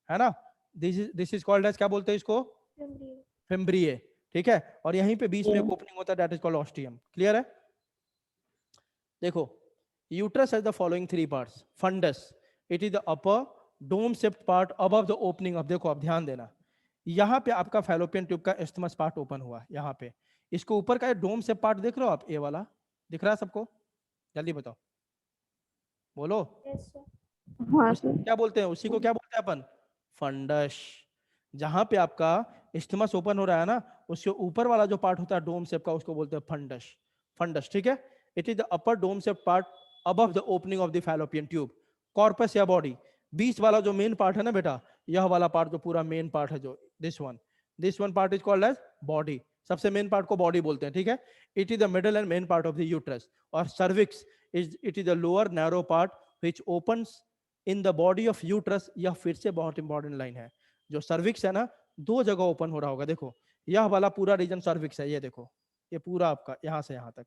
[SPEAKER 2] है ना। दिस इज कॉल्ड एज, क्या बोलते हैं इसको,
[SPEAKER 3] Embryo.
[SPEAKER 2] फिम्ब्रिए, ठीक है। और यहीं पे बीच में एक
[SPEAKER 4] Yeah.
[SPEAKER 2] ओपनिंग होता है, that is called ostium. Clear है। देखो uterus has the following 3 parts. Fundus, it is the upper dome shaped part above the opening. अब देखो, अब ध्यान देना, यहाँ पे आपका फैलोपियन ट्यूब का इस्थमस पार्ट ओपन हुआ, यहाँ पे इसको ऊपर का डोम शेप पार्ट देख रहे हो आप, ए वाला दिख रहा है सबको, जल्दी बताओ, बोलो।
[SPEAKER 3] Yes, sir.
[SPEAKER 1] हाँ
[SPEAKER 2] उसी
[SPEAKER 1] सर।
[SPEAKER 2] को क्या बोलते हैं, उसी को क्या बोलते हैं अपन, फंडस। जहां पे आपका इस्थमस ओपन हो रहा है ना, उसके ऊपर वाला जो पार्ट होता है डोम शेप का, उसको बोलते हैं फंडस। फंडस, ठीक है। It is the upper dome shape part above the opening of the Fallopian tube. Corpus या बॉडी, बीच वाला जो मेन पार्ट है ना बेटा, यह वाला पार्ट जो पूरा मेन पार्ट है, जो this one part is called as body. सबसे मेन पार्ट को बॉडी बोलते हैं, ठीक है। It is the middle and main part of the uterus. और cervix it is the lower narrow part which opens in the body of uterus. यह फिर से बहुत इंपॉर्टेंट लाइन है। जो सर्विक्स है ना, 2 जगह ओपन हो रहा होगा। देखो यह वाला पूरा रीजन सर्विक्स है, ये देखो, ये पूरा आपका यहाँ से यहाँ तक,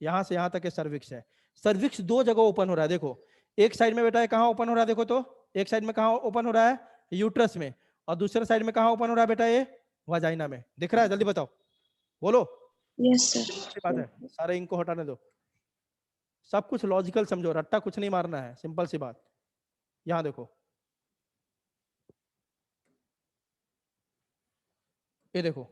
[SPEAKER 2] यहाँ से यहाँ तक ये सर्विक्स है। सर्विक्स 2 जगह ओपन हो रहा है। देखो एक साइड में बेटा कहाँ ओपन हो रहा है, देखो तो एक साइड में कहाँ ओपन हो रहा है, यूट्रस में, और दूसरे साइड में कहाँ ओपन हो रहा है बेटा, ये वजाइना में। दिख रहा है, जल्दी बताओ, बोलो।
[SPEAKER 4] Yes, sir.
[SPEAKER 2] अच्छी बात है, सारे इनको हटाने दो, सब कुछ लॉजिकल समझो, रट्टा कुछ नहीं मारना है, सिंपल सी बात। यहां देखो, ये देखो,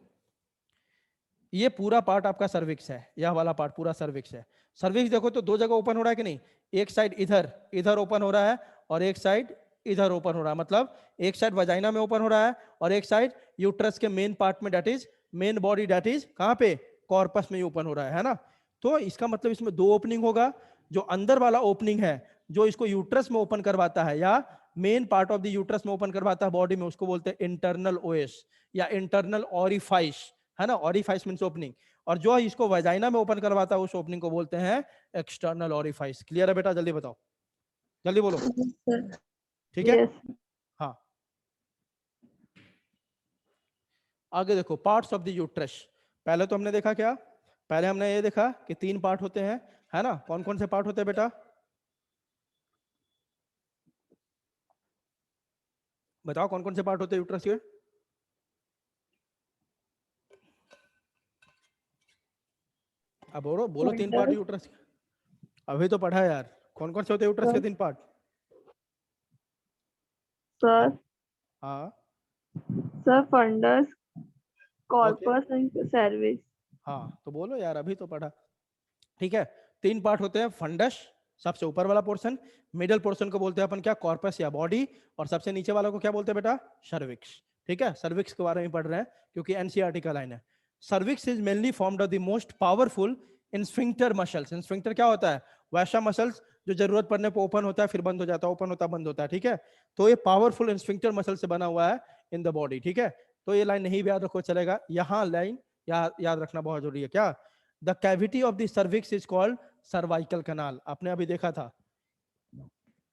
[SPEAKER 2] ये पूरा पार्ट आपका सर्विक्स है, यह वाला पार्ट पूरा सर्विक्स है। सर्विक्स देखो तो 2 जगह ओपन हो रहा है कि नहीं, एक साइड इधर इधर ओपन हो रहा है और एक साइड इधर ओपन हो रहा है। मतलब एक साइड वजाइना में ओपन हो रहा है और एक साइड यूट्रस के मेन पार्ट में, that is main body, that is कहां पे, कॉर्पस में ओपन हो रहा है ना। तो इसका मतलब इसमें 2 ओपनिंग होगा। जो अंदर वाला ओपनिंग है, जो इसको यूट्रस में ओपन करवाता है या main part of the uterus में ओपन करवाता है बॉडी में, उसको बोलते हैं इंटरनल ओएस या इंटरनल ऑरिफाइस, है ना। Orifice means opening. और जो इसको वजाइना में ओपन करवाता है उस ओपनिंग को बोलते हैं एक्सटर्नल ऑरिफाइस। क्लियर है बेटा, जल्दी बताओ, जल्दी बोलो,
[SPEAKER 4] Yes, sir.
[SPEAKER 2] ठीक है।
[SPEAKER 1] यस।
[SPEAKER 2] हाँ, आगे देखो पार्ट्स ऑफ द यूट्रस। पहले तो हमने देखा क्या, पहले हमने ये देखा कि 3 पार्ट होते हैं, है ना। कौन कौन से पार्ट होते हैं बेटा, बताओ कौन कौन से पार्ट होते हैं यूट्रस के। अब बोलो बोलो, 3 पार्ट यूट्रस के। अभी तो पढ़ा यार, कौन कौन से होते हैं यूट्रस के 3 पार्ट।
[SPEAKER 1] सर,
[SPEAKER 2] हाँ
[SPEAKER 1] sir fundus, corpus and cervix.
[SPEAKER 2] हाँ, तो बोलो यार, अभी तो पढ़ा, ठीक है। 3 पार्ट होते हैं, फंडस सबसे ऊपर वाला पोर्शन, मिडिल पोर्शन को बोलते हैं अपन क्या, कॉर्पस या बॉडी, और सबसे नीचे वाला को क्या बोलते हैं बेटा, सर्विक्स। ठीक है, सर्विक्स के बारे में पढ़ रहे हैं क्योंकि एनसीईआरटी का लाइन है। Cervix is mainly formed of the most powerful sphincter muscles. Sphincter क्या होता है? वैसा मसल्स जो जरूरत पड़ने पर ओपन होता है फिर बंद हो जाता है, ओपन होता है बंद होता है, ठीक है। तो ये पावरफुल स्फिंक्टर मसल से बना हुआ है इन द बॉडी, ठीक है। तो ये लाइन नहीं भी याद रखो चलेगा, यहाँ लाइन याद रखना बहुत जरूरी है। क्या? The cavity of the cervix is called cervical canal. आपने अभी देखा था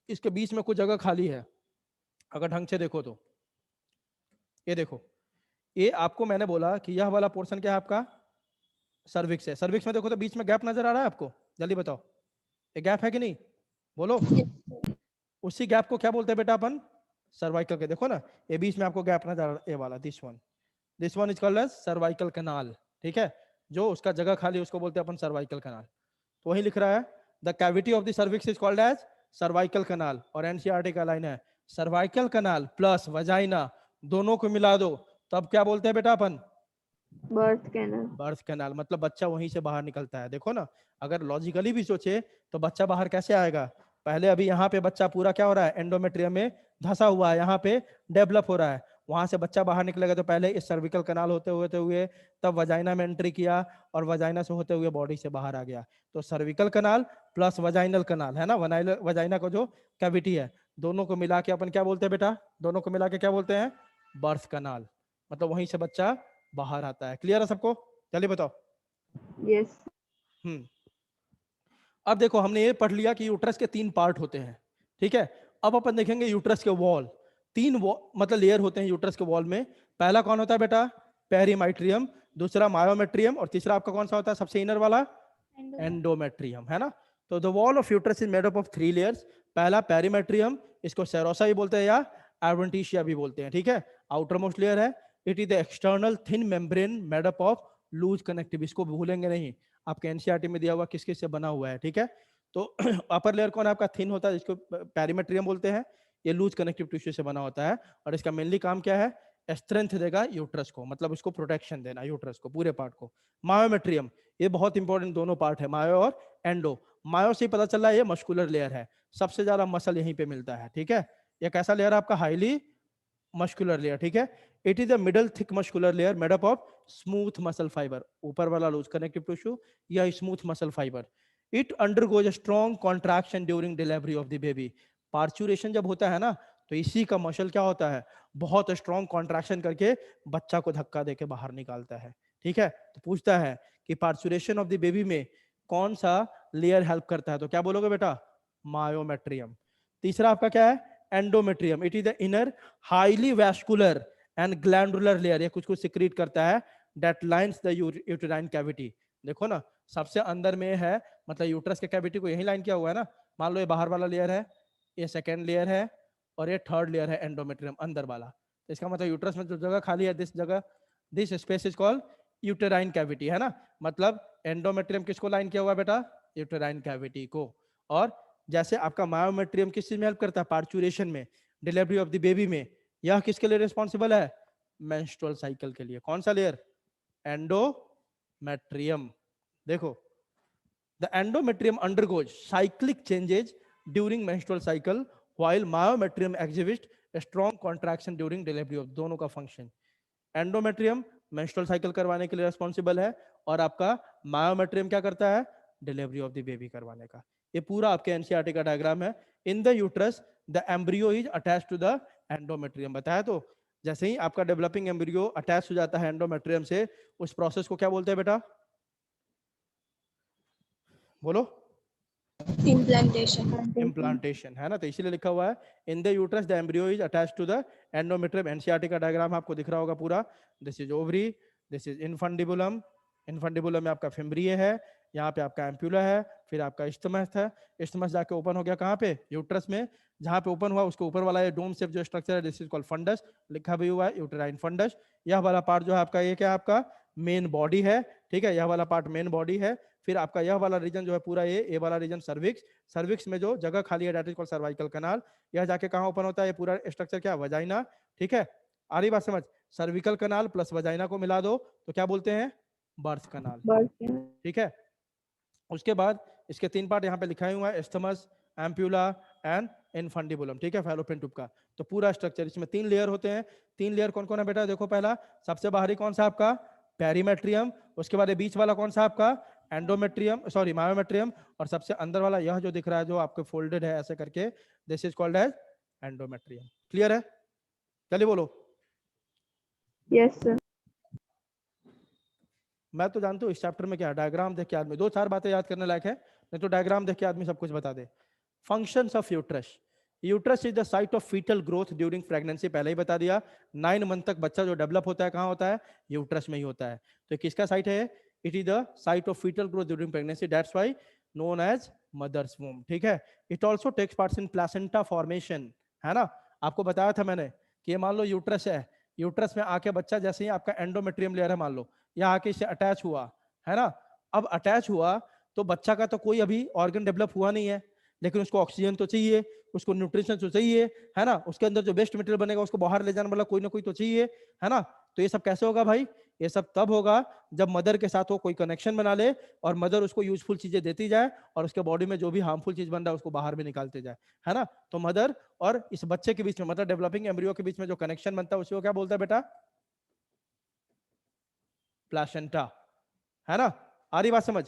[SPEAKER 2] इसके बीच में कुछ जगह खाली है, अगर ढंग से देखो तो ये देखो, ये आपको मैंने बोला कि यह वाला पोर्शन क्या है आपका? सर्विक्स है। सर्विक्स में देखो तो बीच में गैप नजर आ रहा है आपको? जल्दी बताओ, ये गैप है कि नहीं? बोलो। उसी गैप को क्या बोलते हैं बेटा अपन? सर्वाइकल के। देखो ना ये बीच में आपको गैप नजर आ रहा है, ये वाला, this one is called as cervical canal, ठीक है। जो उसका जगह खाली उसको बोलते हैं अपन सर्वाइकल कैनाल। तो वही लिख रहा है, the cavity of the cervix is called as cervical canal. और एनसीईआरटी का लाइन है सर्वाइकल कैनाल प्लस वजाइना दोनों को मिला दो तब क्या बोलते हैं बेटा अपन?
[SPEAKER 1] Birth canal.
[SPEAKER 2] Birth canal. मतलब बच्चा वहीं से बाहर निकलता है। देखो ना, अगर लॉजिकली भी सोचे तो बच्चा बाहर कैसे आएगा? पहले अभी यहाँ पे बच्चा पूरा क्या हो रहा है? एंडोमेट्रियम में धंसा हुआ है, यहाँ पे डेवलप हो रहा है, वहां से बच्चा बाहर निकलेगा तो पहले इस सर्विकल कैनाल होते हुए तब वजाइना में एंट्री किया और वजाइना से होते हुए बॉडी से बाहर आ गया। तो cervical canal plus vaginal canal है ना, वजाइना को जो कैविटी है दोनों को मिला के अपन क्या बोलते हैं बेटा? दोनों को मिला के क्या बोलते हैं? Birth canal. मतलब वहीं से बच्चा बाहर आता है। क्लियर है सबको? चलिए बताओ।
[SPEAKER 1] यस।
[SPEAKER 2] अब देखो हमने ये पढ़ लिया कि यूट्रस के 3 पार्ट होते हैं, ठीक है। अब अपन देखेंगे यूट्रस के वॉल। 3 मतलब लेयर होते हैं यूट्रस के वॉल में। पहला कौन होता है बेटा? पेरीमाइट्रियम, दूसरा मायोमेट्रियम और तीसरा आपका कौन सा होता है सबसे इनर वाला? एंडोमेट्रियम, है ना। तो the wall of uterus is made up of 3 layers. पहला पेरीमेट्रियम, इसको सेरोसा भी बोलते हैं या एडवेंटिशिया भी बोलते हैं, ठीक है। आउटर मोस्ट लेयर है। It is the external thin membrane made up of loose connective. इसको भूलेंगे नहीं, आपके एनसीईआरटी में दिया हुआ किस किस से बना हुआ है, ठीक है। तो अपर लेयर कौन है आपका? थिन होता है, जिसको पेरीमेट्रियम बोलते हैं। ये लूज कनेक्टिव टिश्यू से बना होता है और इसका मेनली काम क्या है? स्ट्रेंथ देगा यूट्रस को, मतलब उसको प्रोटेक्शन देना यूट्रस को, पूरे पार्ट को। मायोमेट्रियम, ये बहुत इंपॉर्टेंट दोनों पार्ट है, मायो और एंडो। मायो से पता चल रहा है ये मस्कुलर लेयर है, सबसे ज्यादा मसल यहीं पे मिलता है, ठीक है। ये कैसा लेयर है आपका? हाईली मस्कुलर लेयर, ठीक है। It is a middle thick muscular layer made up of smooth muscle fibre. ऊपर वाला लूज कनेक्टिव टिश्यू या smooth muscle fibre. It undergoes strong contraction during delivery of the baby. Parturition जब होता है ना तो इसी का मसल क्या होता है? बहुत स्ट्रॉन्ग कॉन्ट्रैक्शन करके बच्चा को धक्का देके बाहर निकालता है, ठीक है। तो पूछता है कि पार्चुरेशन ऑफ द बेबी में कौन सा लेयर हेल्प करता है? तो क्या बोलोगे बेटा? मायोमेट्रियम। तीसरा आपका क्या है? Endometrium. It is the inner highly vascular and glandular layer. ये कुछ कुछ सिक्रीट करता है that lines the uterine cavity. देखो ना, सबसे अंदर में है, मतलब यूट्रस के कैविटी को यही लाइन किया हुआ है ना। मान लो ये बाहर वाला लेयर है, ये सेकेंड लेयर है और ये थर्ड लेयर है एंडोमेट्रियम अंदर वाला। तो इसका मतलब यूट्रस में जो जगह खाली है, this space is called uterine cavity, है ना। मतलब एंडोमेट्रियम किसको लाइन किया हुआ है बेटा? यूटेराइन कैविटी को। और जैसे आपका मायोमेट्रियम किस चीज में हेल्प करता है? पार्चुरेशन में, डिलीवरी ऑफ द बेबी में। यह किसके लिए रिस्पॉन्सिबल है? मेंस्ट्रुअल साइकिल के लिए। कौन सा लेयर? एंडोमेट्रियम। देखो, the endometrium undergoes cyclic changes during menstrual cycle while myometrium exhibit strong contraction during delivery of. दोनों का फंक्शन, एंडोमेट्रियम मेंस्ट्रुअल साइकिल करवाने के लिए रिस्पॉन्सिबल है और आपका मायोमेट्रियम क्या करता है? डिलीवरी ऑफ द बेबी करवाने का। ये पूरा आपके एनसीईआरटी का डायग्राम है। In the uterus the embryo is attached to the endometrium. बताया तो, जैसे ही आपका डेवलपिंग एम्ब्रियो अटैच हो जाता है एंडोमेट्रियम से, उस प्रोसेस को क्या बोलते हैं बेटा? बोलो। इम्प्लांटेशन, है ना। तो इसीलिए लिखा हुआ है in the uterus the embryo is attached to the endometrium. NCERT का डायग्राम आपको दिख रहा होगा पूरा। This is ovary, this is infundibulum. Infundibulum में आपका फिम्ब्रिय है, यहाँ पे आपका एम्प्यूला है, फिर आपका इस्टमस है। इस्टमस जाके ओपन हो गया कहाँ पे? यूट्रस में। जहाँ पे ओपन हुआ उसके ऊपर वाला ये डोम शेप जो स्ट्रक्चर है, दिस इज कॉल्ड फंडस, लिखा भी हुआ है यूटेराइन फंडस। यह वाला पार्ट जो है आपका, ये क्या है? आपका मेन बॉडी है, ठीक है। यह वाला पार्ट मेन बॉडी है। फिर आपका यह वाला रीजन जो है पूरा, ये वाला रीजन सर्विक्स। सर्विक्स में जो जगह खाली है that is called cervical canal. यह जाके कहाँ ओपन होता है? ये पूरा स्ट्रक्चर क्या? वजाइना, ठीक है। आ रही बात समझ? सर्विकल कैनाल प्लस वजाइना को मिला दो तो क्या बोलते हैं? Birth canal,
[SPEAKER 1] birth canal.
[SPEAKER 2] ठीक है। उसके बाद इसके 3 पार्ट यहाँ पे लिखा हुआ है, एस्थमस, एम्प्यूला एंड इनफंडिबुलम, ठीक है, फैलोपियन ट्यूब का। तो पूरा स्ट्रक्चर, इसमें 3 लेयर होते हैं। 3 लेयर कौन कौन है बेटा? देखो, पहला सबसे बाहरी कौन सा आपका? पेरीमेट्रियम। उसके बाद ये बीच वाला कौन सा आपका? Endometrium, sorry myometrium. और सबसे अंदर वाला यह जो दिख रहा है, जो आपके फोल्डेड है ऐसे करके, this is called as endometrium. Clear है? चलिए बोलो।
[SPEAKER 1] Yes sir.
[SPEAKER 2] मैं तो जानता हूँ इस चैप्टर में क्या है, डायग्राम देख के आदमी 2-4 बातें याद करने लायक है, नहीं तो डायग्राम देख के आदमी सब कुछ बता दे। Functions of uterus. Uterus is the site of foetal growth during pregnancy, पहले ही बता दिया। 9 मंथ तक बच्चा जो डेवलप होता है कहाँ होता है? यूट्रस में ही होता है। तो किसका साइट है? It is the site of foetal growth during pregnancy, that's why known as mother's womb, ठीक है। It also takes parts in placenta formation, है ना। आपको बताया था मैंने कि ये मान लो यूट्रस है, यूट्रस में आके बच्चा जैसे ही आपका एंडोमेट्रियम लेयर है मान लो, या आके इससे अटैच हुआ, है ना। अब अटैच हुआ तो बच्चा का तो कोई अभी ऑर्गन डेवलप हुआ नहीं है, लेकिन उसको ऑक्सीजन तो चाहिए, उसको न्यूट्रिशन तो चाहिए, है ना। उसके अंदर जो वेस्ट मटेरियल बनेगा उसको बाहर ले जाने वाला कोई ना कोई तो चाहिए, है ना। तो ये सब कैसे होगा भाई? ये सब तब होगा जब मदर के साथ वो कोई कनेक्शन बना ले और मदर उसको यूजफुल चीजें देती जाए और उसके बॉडी में जो भी हार्मफुल चीज बन रहा है उसको बाहर में निकालते जाए, है ना। तो मदर और इस बच्चे के बीच में, मतलब डेवलपिंग एम्ब्रियो के बीच में जो कनेक्शन बनता है उसी को क्या बोलता है बेटा? प्लासेंटा, है ना। आ रही बात समझ?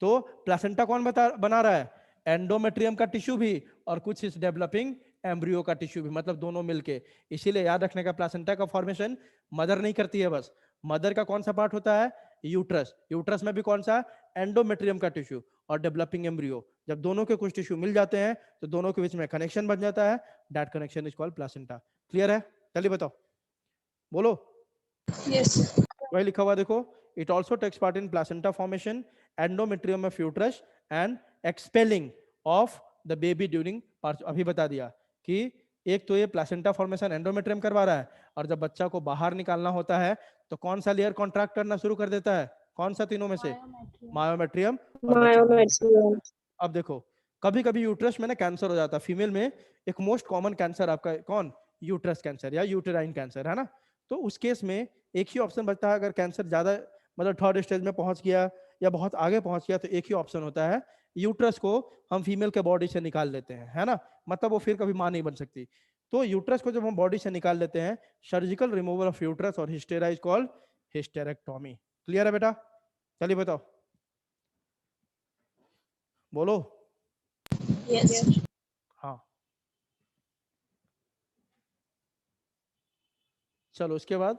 [SPEAKER 2] तो प्लासेंटा कौन बना रहा है? एंडोमेट्रियम का टिश्यू भी और कुछ इस डेवलपिंग एम्ब्रियो का टिश्यू भी, मतलब दोनों मिलके। इसीलिए याद रखने का, प्लासेंटा का फॉर्मेशन मदर नहीं करती है बस। मदर का कौन सा पार्ट होता है? यूट्रस। यूट्रस में भी कौन सा? एंडोमेट्रियम का टिश्यू और डेवलपिंग एम्ब्रियो। जब दोनों के कुछ टिश्यू मिल जाते हैं तो दोनों के बीच में कनेक्शन बन जाता है, that connection is called placenta. Clear है? चलिए बताओ, बोलो।
[SPEAKER 4] Yes.
[SPEAKER 2] वही लिखा हुआ देखो, it also takes part in placenta formation, endometrium of uterus and expelling of the baby during. अभी बता दिया कि एक तो ये प्लासेंटा फॉर्मेशन एंडोमेट्रियम करवा रहा है, और जब बच्चा को बाहर निकालना होता है तो कौन सा लेयर कॉन्ट्रैक्ट करना शुरू कर देता है? कौन सा तीनों में से? मायोमेट्रियम और बच्चा बाहर निकलता है। अब देखो, कभी कभी यूट्रस में ना कैंसर हो जाता है फीमेल में। एक मोस्ट कॉमन कैंसर आपका कौन? यूट्रस कैंसर या यूटेराइन कैंसर, है ना। तो उस केस में एक ही ऑप्शन बचता है, अगर कैंसर ज्यादा मतलब थर्ड स्टेज में पहुंच गया या बहुत आगे पहुंच गया, तो एक ही ऑप्शन होता है, यूट्रस को हम फीमेल के बॉडी से निकाल लेते हैं, है ना। मतलब वो फिर कभी मां नहीं बन सकती। तो यूट्रस को जब हम बॉडी से निकाल लेते हैं, सर्जिकल रिमूवल ऑफ यूट्रस और हिस्टेरा इज कॉल्ड हिस्टेरेक्टोमी। क्लियर है बेटा? चलिए बताओ, बोलो।
[SPEAKER 4] Yes.
[SPEAKER 2] हाँ, चलो उसके बाद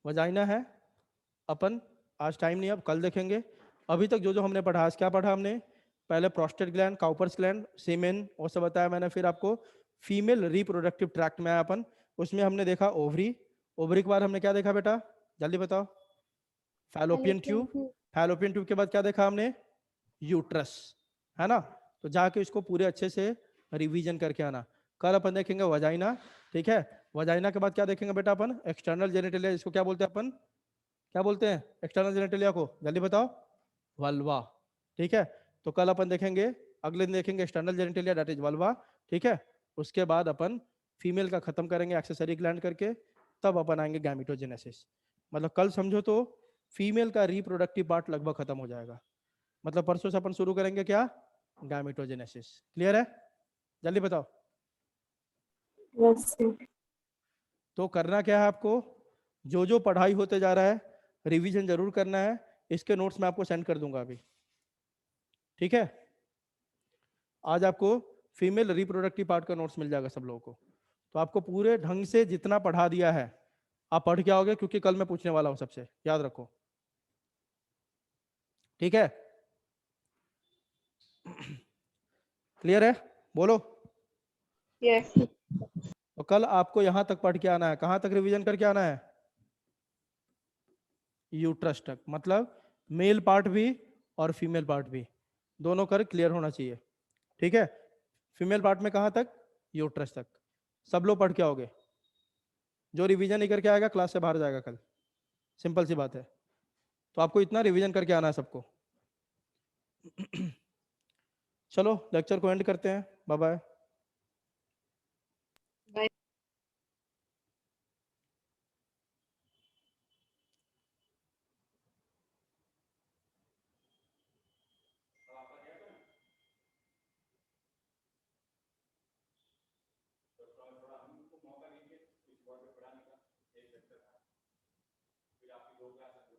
[SPEAKER 2] वजाइना है। अपन आज टाइम नहीं, अब कल देखेंगे। अभी तक जो जो हमने पढ़ा, आज क्या पढ़ा हमने? पहले प्रोस्टेट ग्लैंड, काउपर्स ग्लैंड, सीमेन, वो सब बताया मैंने। फिर आपको फीमेल रिप्रोडक्टिव ट्रैक्ट में आया अपन, उसमें हमने देखा ओवरी। ओवरी के बाद हमने क्या देखा बेटा? जल्दी बताओ। Fallopian tube. फैलोपियन ट्यूब के बाद क्या देखा हमने? यूट्रस, है ना। तो जाके इसको पूरे अच्छे से रिवीजन करके आना। कल अपन देखेंगे वजाइना, ठीक है। वजाइना के बाद क्या देखेंगे बेटा अपन? एक्सटर्नल जेनिटलिया, इसको क्या बोलते हैं अपन? क्या बोलते हैं एक्सटर्नल जेनिटलिया को? जल्दी बताओ। वल्वा, ठीक है। तो कल अपन देखेंगे, अगले दिन देखेंगे external genitalia, that is vulva, ठीक है। उसके बाद अपन फीमेल का खत्म करेंगे एक्सेसरी ग्लैंड करके, तब अपन आएंगे गैमिटोजेनेसिस। मतलब कल समझो तो फीमेल का रिप्रोडक्टिव पार्ट लगभग खत्म हो जाएगा। मतलब परसों से अपन शुरू करेंगे क्या? गैमिटोजेनेसिस। क्लियर है? जल्दी बताओ।
[SPEAKER 4] Yes.
[SPEAKER 2] तो करना क्या है आपको? जो जो पढ़ाई होते जा रहा है रिवीजन जरूर करना है। इसके नोट्स मैं आपको सेंड कर दूंगा अभी, ठीक है। आज आपको फीमेल रिप्रोडक्टिव पार्ट का नोट्स मिल जाएगा सब लोगों को। तो आपको पूरे ढंग से जितना पढ़ा दिया है आप पढ़ के आओगे, क्योंकि कल मैं पूछने वाला हूं सबसे, याद रखो, ठीक है। क्लियर है? बोलो।
[SPEAKER 1] यस।
[SPEAKER 2] तो कल आपको यहां तक पढ़ के आना है। कहां तक रिवीजन करके आना है? यूट्रस तक, मतलब मेल पार्ट भी और फीमेल पार्ट भी, दोनों कर क्लियर होना चाहिए, ठीक है। फीमेल पार्ट में कहां तक? यूट्रस तक। सब लोग पढ़ के आओगे। जो रिवीजन नहीं करके आएगा क्लास से बाहर जाएगा कल, सिंपल सी बात है। तो आपको इतना रिवीजन करके आना है सबको। चलो लेक्चर को एंड करते हैं, बाय बाय। फिर आपकी 2 क्लास